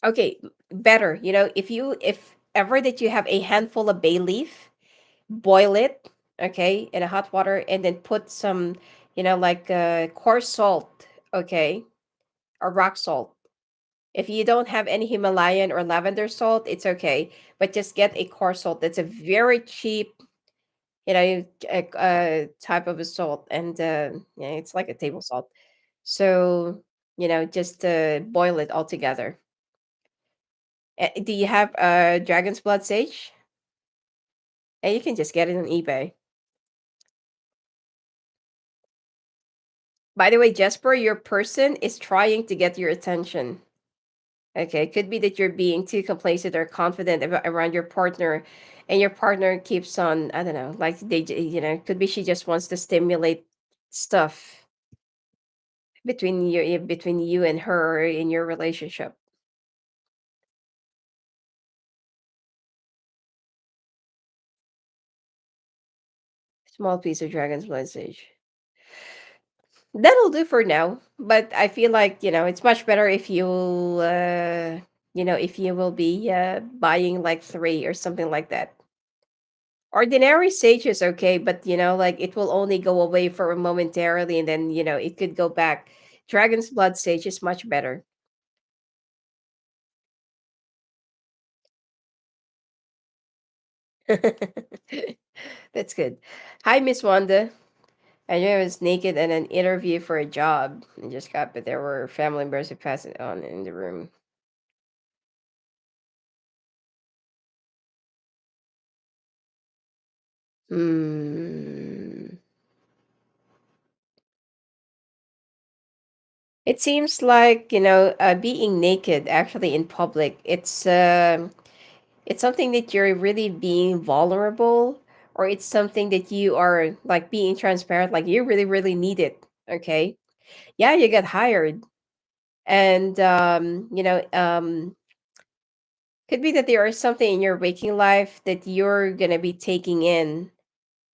Okay, better, if ever that you have a handful of bay leaf, boil it, okay, in a hot water, and then put some, like coarse salt, okay, or rock salt. If you don't have any Himalayan or lavender salt, it's okay, but just get a coarse salt. That's a very cheap, type of a salt, and yeah, it's like a table salt. So, just boil it all together. Do you have dragon's blood sage? And you can just get it on eBay. By the way, Jesper, your person is trying to get your attention. Okay, it could be that you're being too complacent or confident around your partner, and your partner keeps on, I don't know, like could be she just wants to stimulate stuff between you and her in your relationship. Small piece of dragon's blood sage. That'll do for now, but I feel like, it's much better if if you will be buying like 3 or something like that. Ordinary sage is okay, but like it will only go away for momentarily, and then it could go back. Dragon's blood sage is much better. That's good. Hi, Miss Wanda. I know I was naked in an interview for a job and just got, but there were family members who passed it on in the room. Hmm. It seems like, being naked actually in public, it's something that you're really being vulnerable, or it's something that you are like being transparent, like you really, really need it. Okay. Yeah, you get hired. And could be that there is something in your waking life that you're gonna be taking in,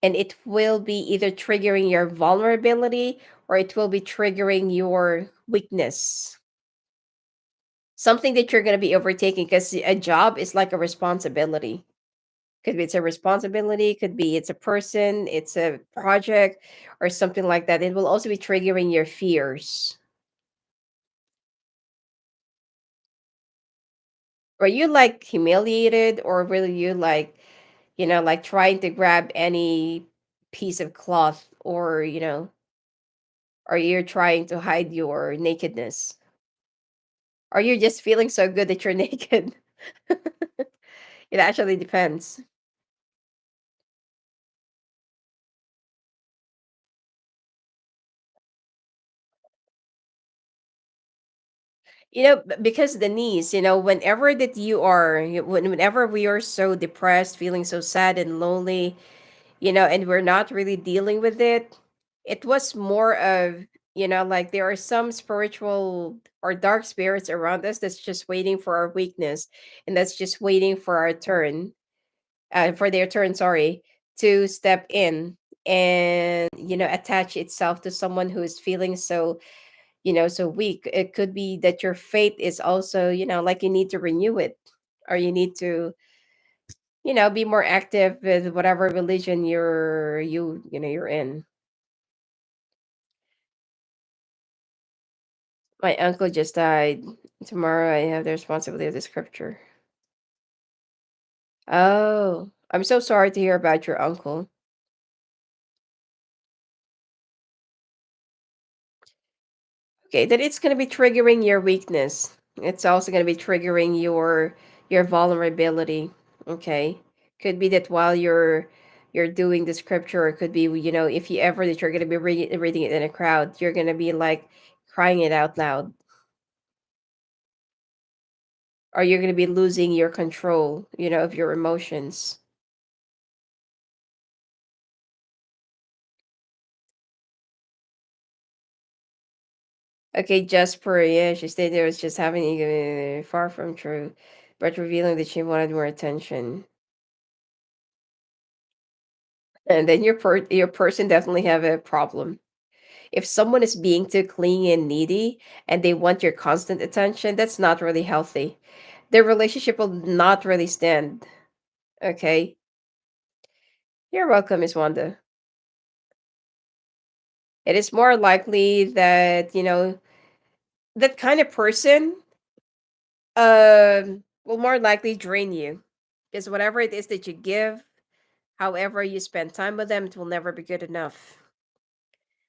and it will be either triggering your vulnerability or it will be triggering your weakness. Something that you're gonna be overtaking, because a job is like a responsibility. Could be it's a responsibility, could be it's a person, it's a project, or something like that. It will also be triggering your fears. Are you like humiliated, or will you like, like trying to grab any piece of cloth, or, are you trying to hide your nakedness? Or you're just feeling so good that you're naked. It actually depends. Because the knees, whenever that you are, whenever we are so depressed, feeling so sad and lonely, and we're not really dealing with it, it was more of, like there are some spiritual or dark spirits around us that's just waiting for our weakness, and that's just waiting for our turn, for their turn, sorry, to step in and, attach itself to someone who is feeling so, so weak. It could be that your faith is also, like you need to renew it, or you need to, be more active with whatever religion you're in. My uncle just died. Tomorrow I have the responsibility of the scripture. Oh, I'm so sorry to hear about your uncle. Okay, that it's going to be triggering your weakness. It's also going to be triggering your vulnerability. Okay, could be that while you're doing the scripture, it could be, if you ever that you're going to be reading it in a crowd, you're going to be like crying it out loud, or you're going to be losing your control, of your emotions. Okay, Jasper, yeah, she stated there was just having far from true, but revealing that she wanted more attention. And then your person definitely have a problem. If someone is being too clingy and needy and they want your constant attention, that's not really healthy. Their relationship will not really stand. Okay? You're welcome, Miss Wanda. It is more likely that, that kind of person will more likely drain you. Because whatever it is that you give, however you spend time with them, it will never be good enough.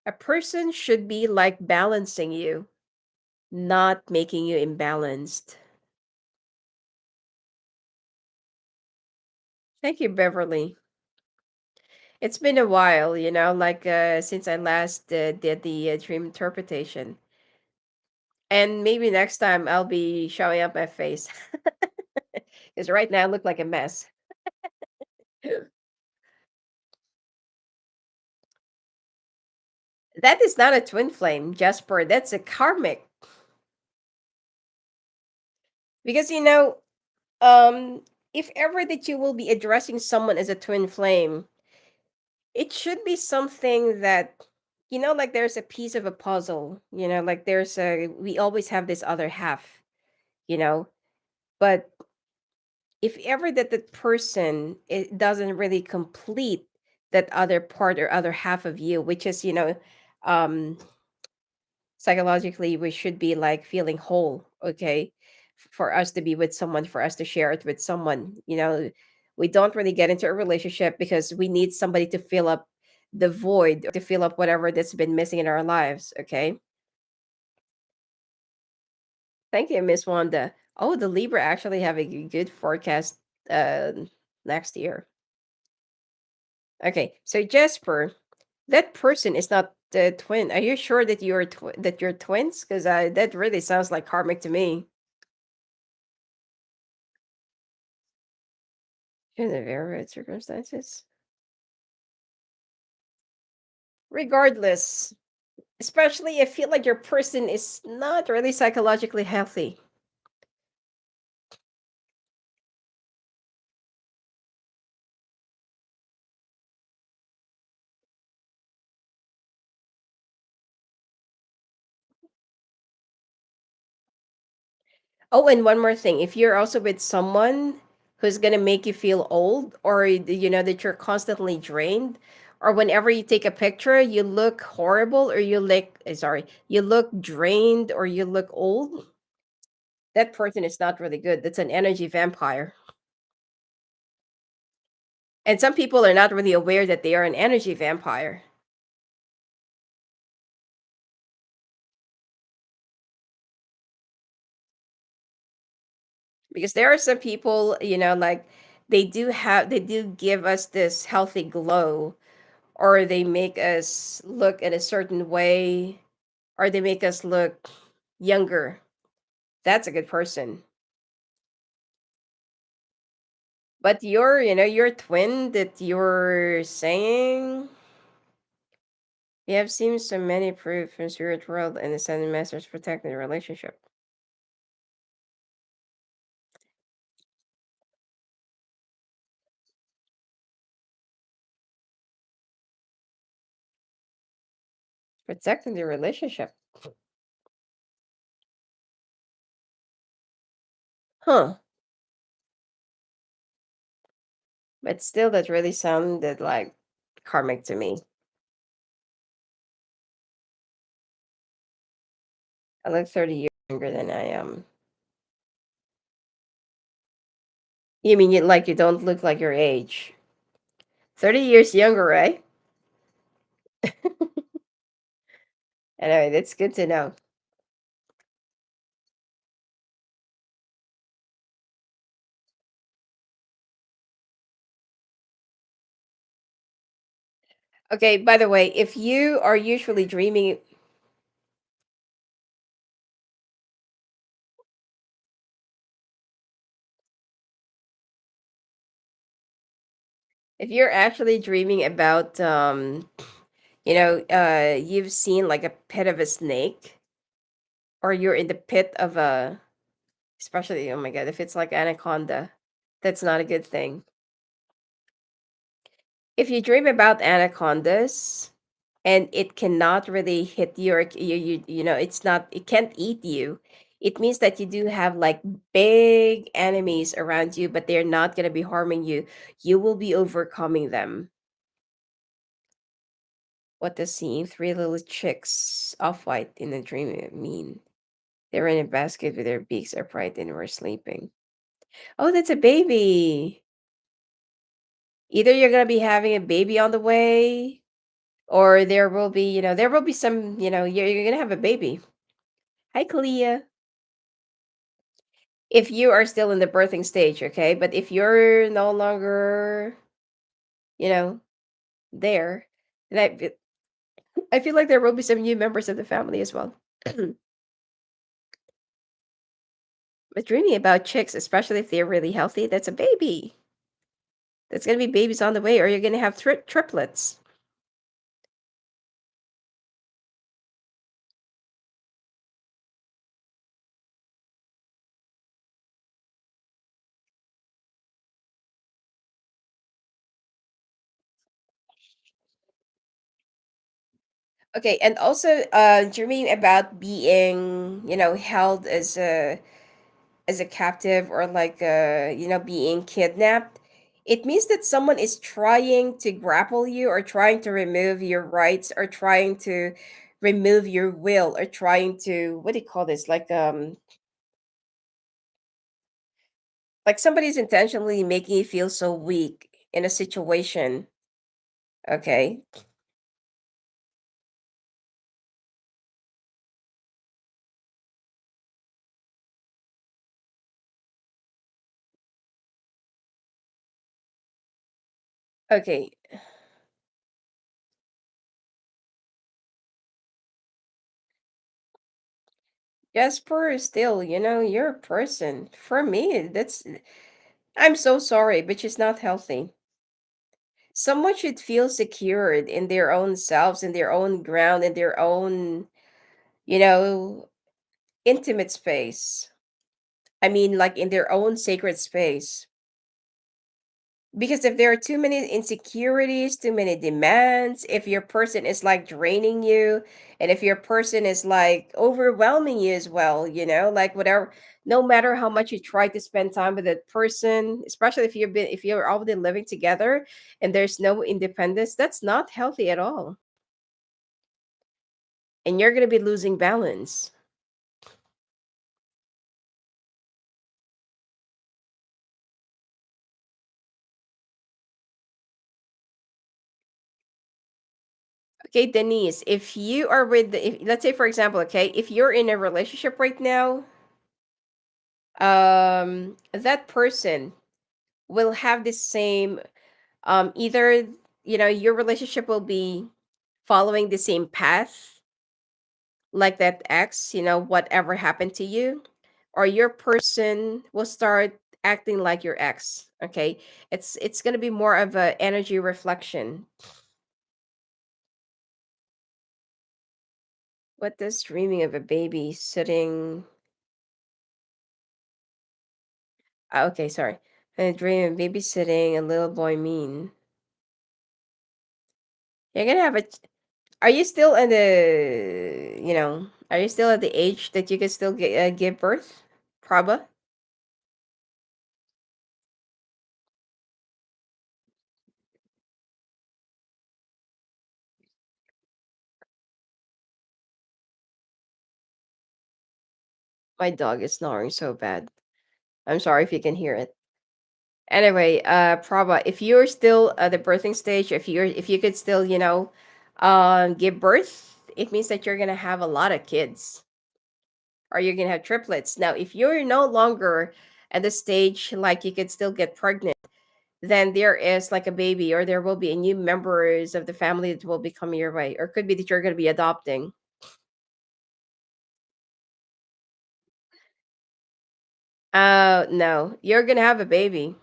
A person should be like balancing you, not making you imbalanced. Thank you, Beverly. It's been a while, like since I last did the dream interpretation. And maybe next time I'll be showing up my face. Because right now I look like a mess. That is not a twin flame, Jasper. That's a karmic. Because, um, if ever that you will be addressing someone as a twin flame, it should be something that, like there's a piece of a puzzle, like we always have this other half, you know, but if ever that the person it doesn't really complete that other part or other half of you, which is, um, psychologically, we should be like feeling whole, okay? For us to be with someone, for us to share it with someone, we don't really get into a relationship because we need somebody to fill up the void or to fill up whatever that's been missing in our lives, okay? Thank you, Miss Wanda. Oh, the Libra actually have a good forecast uh next year. Okay, so Jasper, that person is not the twin. Are you sure that you're twins? Because that really sounds like karmic to me. In the very right circumstances. Regardless, especially I feel like your person is not really psychologically healthy. Oh, and one more thing. If you're also with someone who's gonna make you feel old, or that you're constantly drained, or whenever you take a picture, you look horrible, or you look drained, or you look old, that person is not really good. That's an energy vampire. And some people are not really aware that they are an energy vampire. Because there are some people, like they do give us this healthy glow, or they make us look in a certain way, or they make us look younger. That's a good person. But your twin that you're saying, you have seen so many proof from spirit world and the seven masters protecting the relationship. Protecting the relationship. Huh. But still that really sounded like karmic to me. I look 30 years younger than I am. You mean you don't look like your age? 30 years younger, right? Anyway, that's good to know. Okay, by the way, if you are usually dreaming, if you're actually dreaming about, you've seen like a pit of a snake, or you're in the pit of a, especially, oh my God, if it's like anaconda, that's not a good thing. If you dream about anacondas and it cannot really hit you, or it's not, it can't eat you, it means that you do have like big enemies around you, but they're not going to be harming you. You will be overcoming them. What does seeing three little chicks off white in a dream mean? They were in a basket with their beaks upright and were sleeping. Oh, that's a baby. Either you're going to be having a baby on the way, or there will be some, you're going to have a baby. Hi, Kalia. If you are still in the birthing stage, okay? But if you're no longer, you know, there, then I feel like there will be some new members of the family as well. But dreaming about chicks, especially if they're really healthy, that's a baby. That's going to be babies on the way, or you're going to have triplets. Okay, and also dreaming about being, held as a captive, or like being kidnapped, it means that someone is trying to grapple you, or trying to remove your rights, or trying to remove your will, or trying to, what do you call this, like somebody's intentionally making you feel so weak in a situation. Okay. Okay. Jasper is still, you're a person. For me, I'm so sorry, but she's not healthy. Someone should feel secured in their own selves, in their own ground, in their own, you know, intimate space. I mean, like in their own sacred space. Because if there are too many insecurities, too many demands, if your person is like draining you, and if your person is like overwhelming you as well, like whatever, no matter how much you try to spend time with that person, especially if you're already living together and there's no independence, that's not healthy at all. And you're going to be losing balance. Okay, Denise, if you are with, if, let's say, for example, okay, if you're in a relationship right now, that person will have the same, either, your relationship will be following the same path like that ex, whatever happened to you, or your person will start acting like your ex. Okay, it's going to be more of a energy reflection. What does dreaming of a baby sitting? Okay, sorry. A dream of babysitting a little boy mean? You're gonna have a. Are you still in the? Are you still at the age that you can still give birth? Praba, my dog is snoring so bad. I'm sorry if you can hear it. Anyway, Prabha, if you're still at the birthing stage, if you could still, give birth, it means that you're gonna have a lot of kids, or you're gonna have triplets. Now, if you're no longer at the stage like you could still get pregnant, then there is like a baby, or there will be a new members of the family that will be coming your way, or could be that you're gonna be adopting. No, you're gonna have a baby,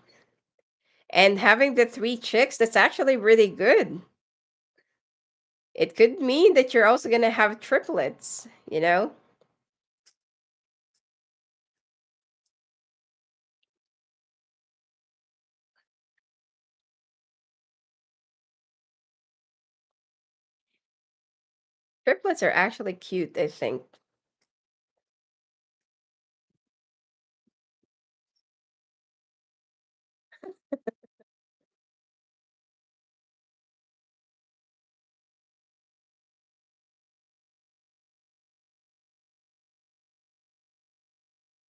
and having the three chicks, that's actually really good. It could mean that you're also gonna have triplets, you know? Triplets are actually cute, I think.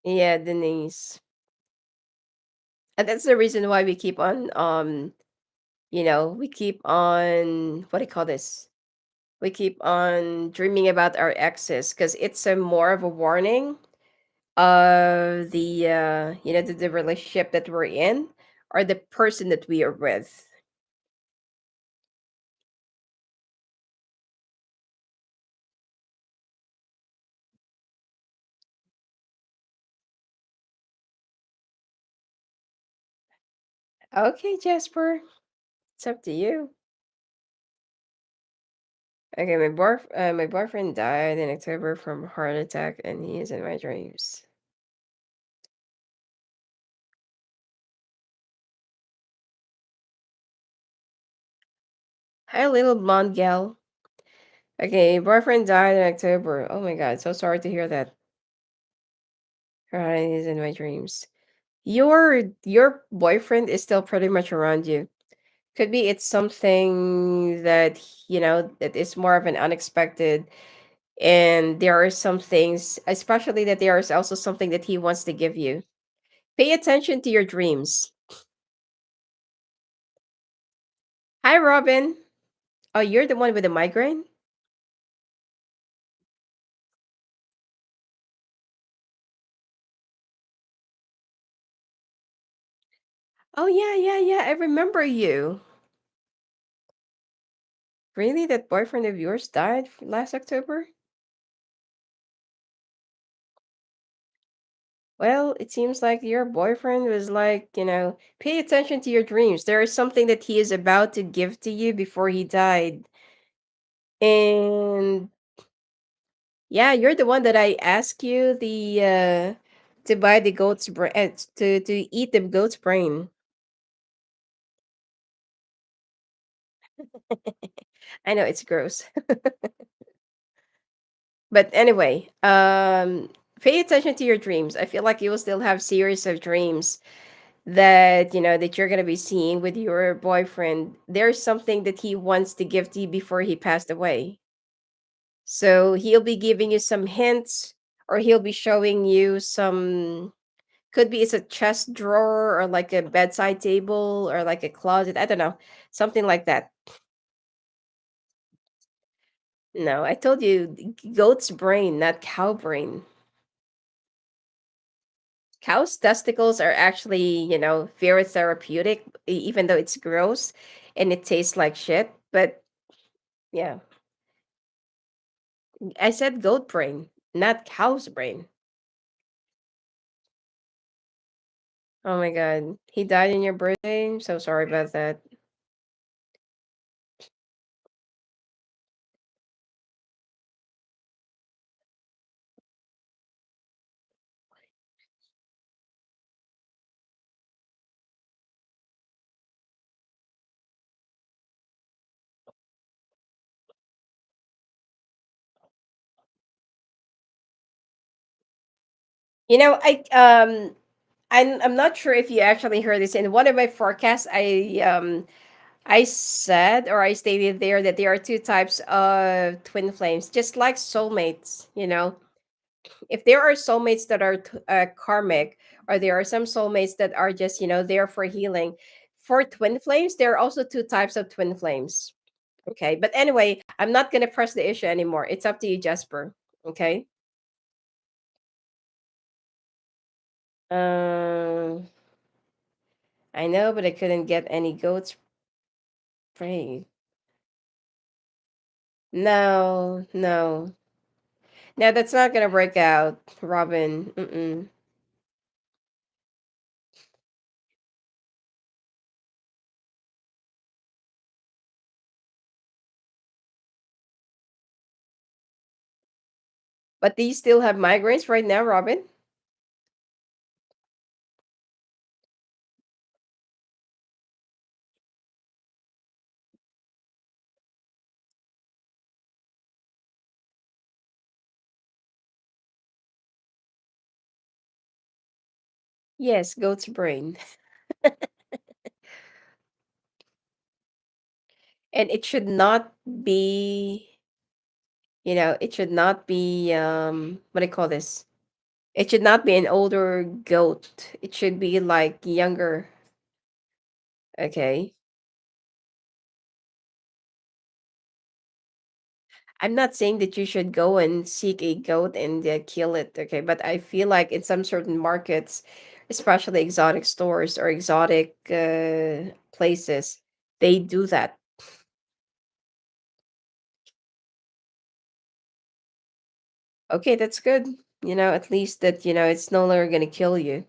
Yeah, Denise. And that's the reason why we keep on we keep on, what do you call this? We keep on dreaming about our exes, because it's a more of a warning of the relationship that we're in, or the person that we are with. Okay, Jasper, it's up to you. Okay, my boyfriend died in October from a heart attack, and he is in my dreams. Hi, little blonde gal. Okay, boyfriend died in October. Oh my god, so sorry to hear that. Alright, he's in my dreams. Your boyfriend is still pretty much around you. Could be it's something that that is more of an unexpected, and there are some things, especially that there is also something that he wants to give you. Pay attention to your dreams. Hi, Robin. Oh, you're the one with the migraine? Oh, yeah, yeah, yeah. I remember you. Really? That boyfriend of yours died last October? Well, it seems like your boyfriend was like, pay attention to your dreams. There is something that he is about to give to you before he died. And yeah, you're the one that I asked you to buy the goat's brain, to eat the goat's brain. I know it's gross. But anyway, pay attention to your dreams. I feel like you will still have series of dreams that that you're going to be seeing with your boyfriend. There's something that he wants to give to you before he passed away, so he'll be giving you some hints, or he'll be showing you some, could be it's a chest drawer, or like a bedside table, or like a closet, I don't know, something like that. No, I told you, goat's brain, not cow brain. Cow's testicles are actually, very therapeutic, even though it's gross and it tastes like shit. But yeah, I said goat brain, not cow's brain. Oh my god, he died in your birthday. I'm so sorry about that. You know, I'm not sure if you actually heard this in one of my forecasts. I said or I stated there that there are two types of twin flames, just like soulmates. If there are soulmates that are karmic, or there are some soulmates that are just there for healing. For twin flames, there are also two types of twin flames. Okay, but anyway, I'm not gonna press the issue anymore. It's up to you, Jasper. Okay. Um, I know, but I couldn't get any goat spray. No, no, no. That's not gonna break out, Robin. Mm-mm. But do you still have migraines right now, Robin? Yes, goat's brain. And it should not be, it should not be, what do you call this? It should not be an older goat. It should be like younger. Okay. I'm not saying that you should go and seek a goat and kill it, okay? But I feel like in some certain markets, especially exotic stores or exotic places, they do that. Okay, that's good. At least that, it's no longer going to kill you.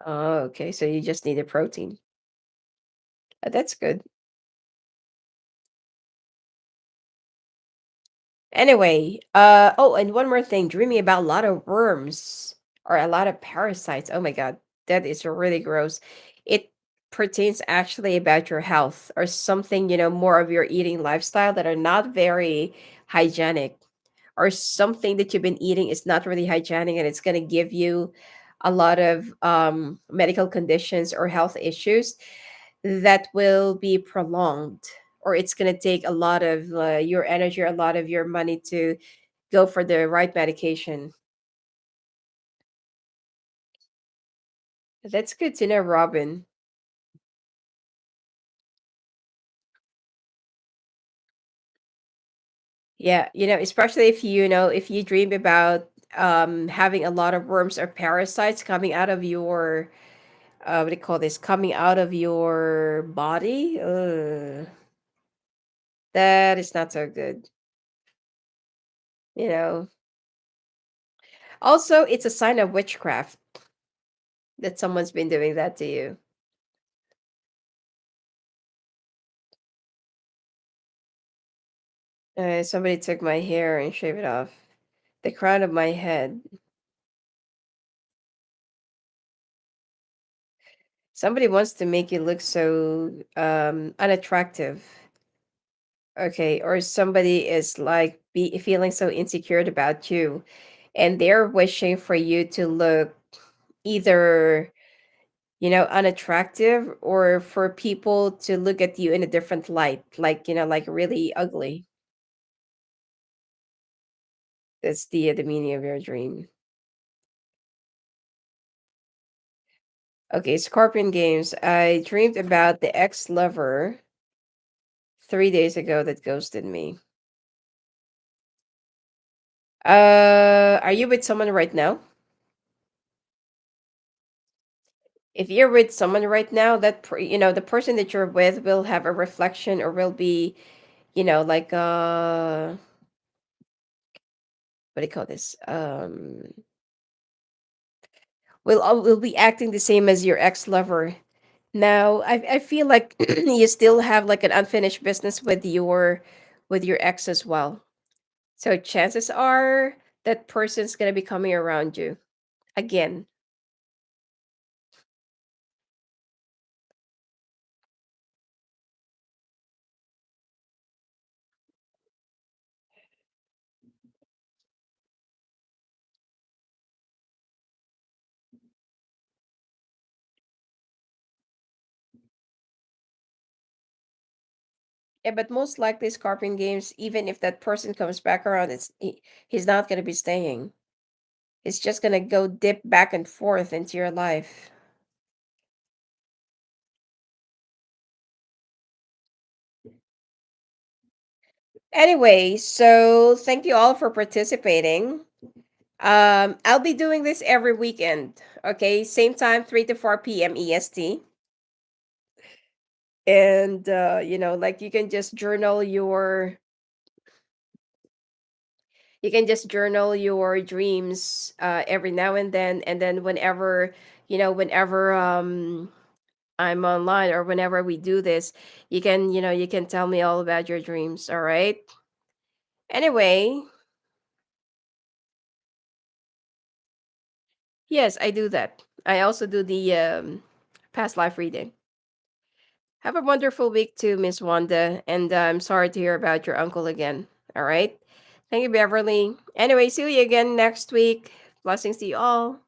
Oh, okay. So you just need a protein. That's good. Anyway, oh, and one more thing, dreaming about a lot of worms or a lot of parasites. Oh my god, that is really gross. It pertains actually about your health or something, more of your eating lifestyle that are not very hygienic, or something that you've been eating is not really hygienic and it's going to give you a lot of medical conditions or health issues that will be prolonged, or it's going to take a lot of your energy, a lot of your money to go for the right medication. That's good to know, Robin. Yeah, especially if if you dream about having a lot of worms or parasites coming out of your what do you call this, coming out of your body. That is not so good. you know Also, it's a sign of witchcraft that someone's been doing that to you. Somebody took my hair and shaved it off the crown of my head. Somebody wants to make you look so unattractive. Okay, or somebody is like be feeling so insecure about you, and they're wishing for you to look either unattractive, or for people to look at you in a different light, like like really ugly. That's the meaning of your dream. Okay, Scorpion Games. I dreamed about the ex-lover 3 days ago that ghosted me. Are you with someone right now? If you're with someone right now, the person that you're with will have a reflection, or will be, like, what do you call this? Will be acting the same as your ex lover. Now, I feel like you still have like an unfinished business with your ex as well. So chances are that person's gonna be coming around you again. Yeah, but most likely Scorpion games, even if that person comes back around, he's not gonna be staying. He's just gonna go dip back and forth into your life. Anyway, so thank you all for participating. I'll be doing this every weekend. Okay, same time, 3 to 4 p.m. EST. And like, you can just journal your dreams every now and then whenever I'm online, or whenever we do this, you can tell me all about your dreams, all right? Anyway, yes, I do that. I also do the past life reading. Have a wonderful week too, Miss Wanda, and I'm sorry to hear about your uncle again. All right. Thank you, Beverly. Anyway, see you again next week. Blessings to you all.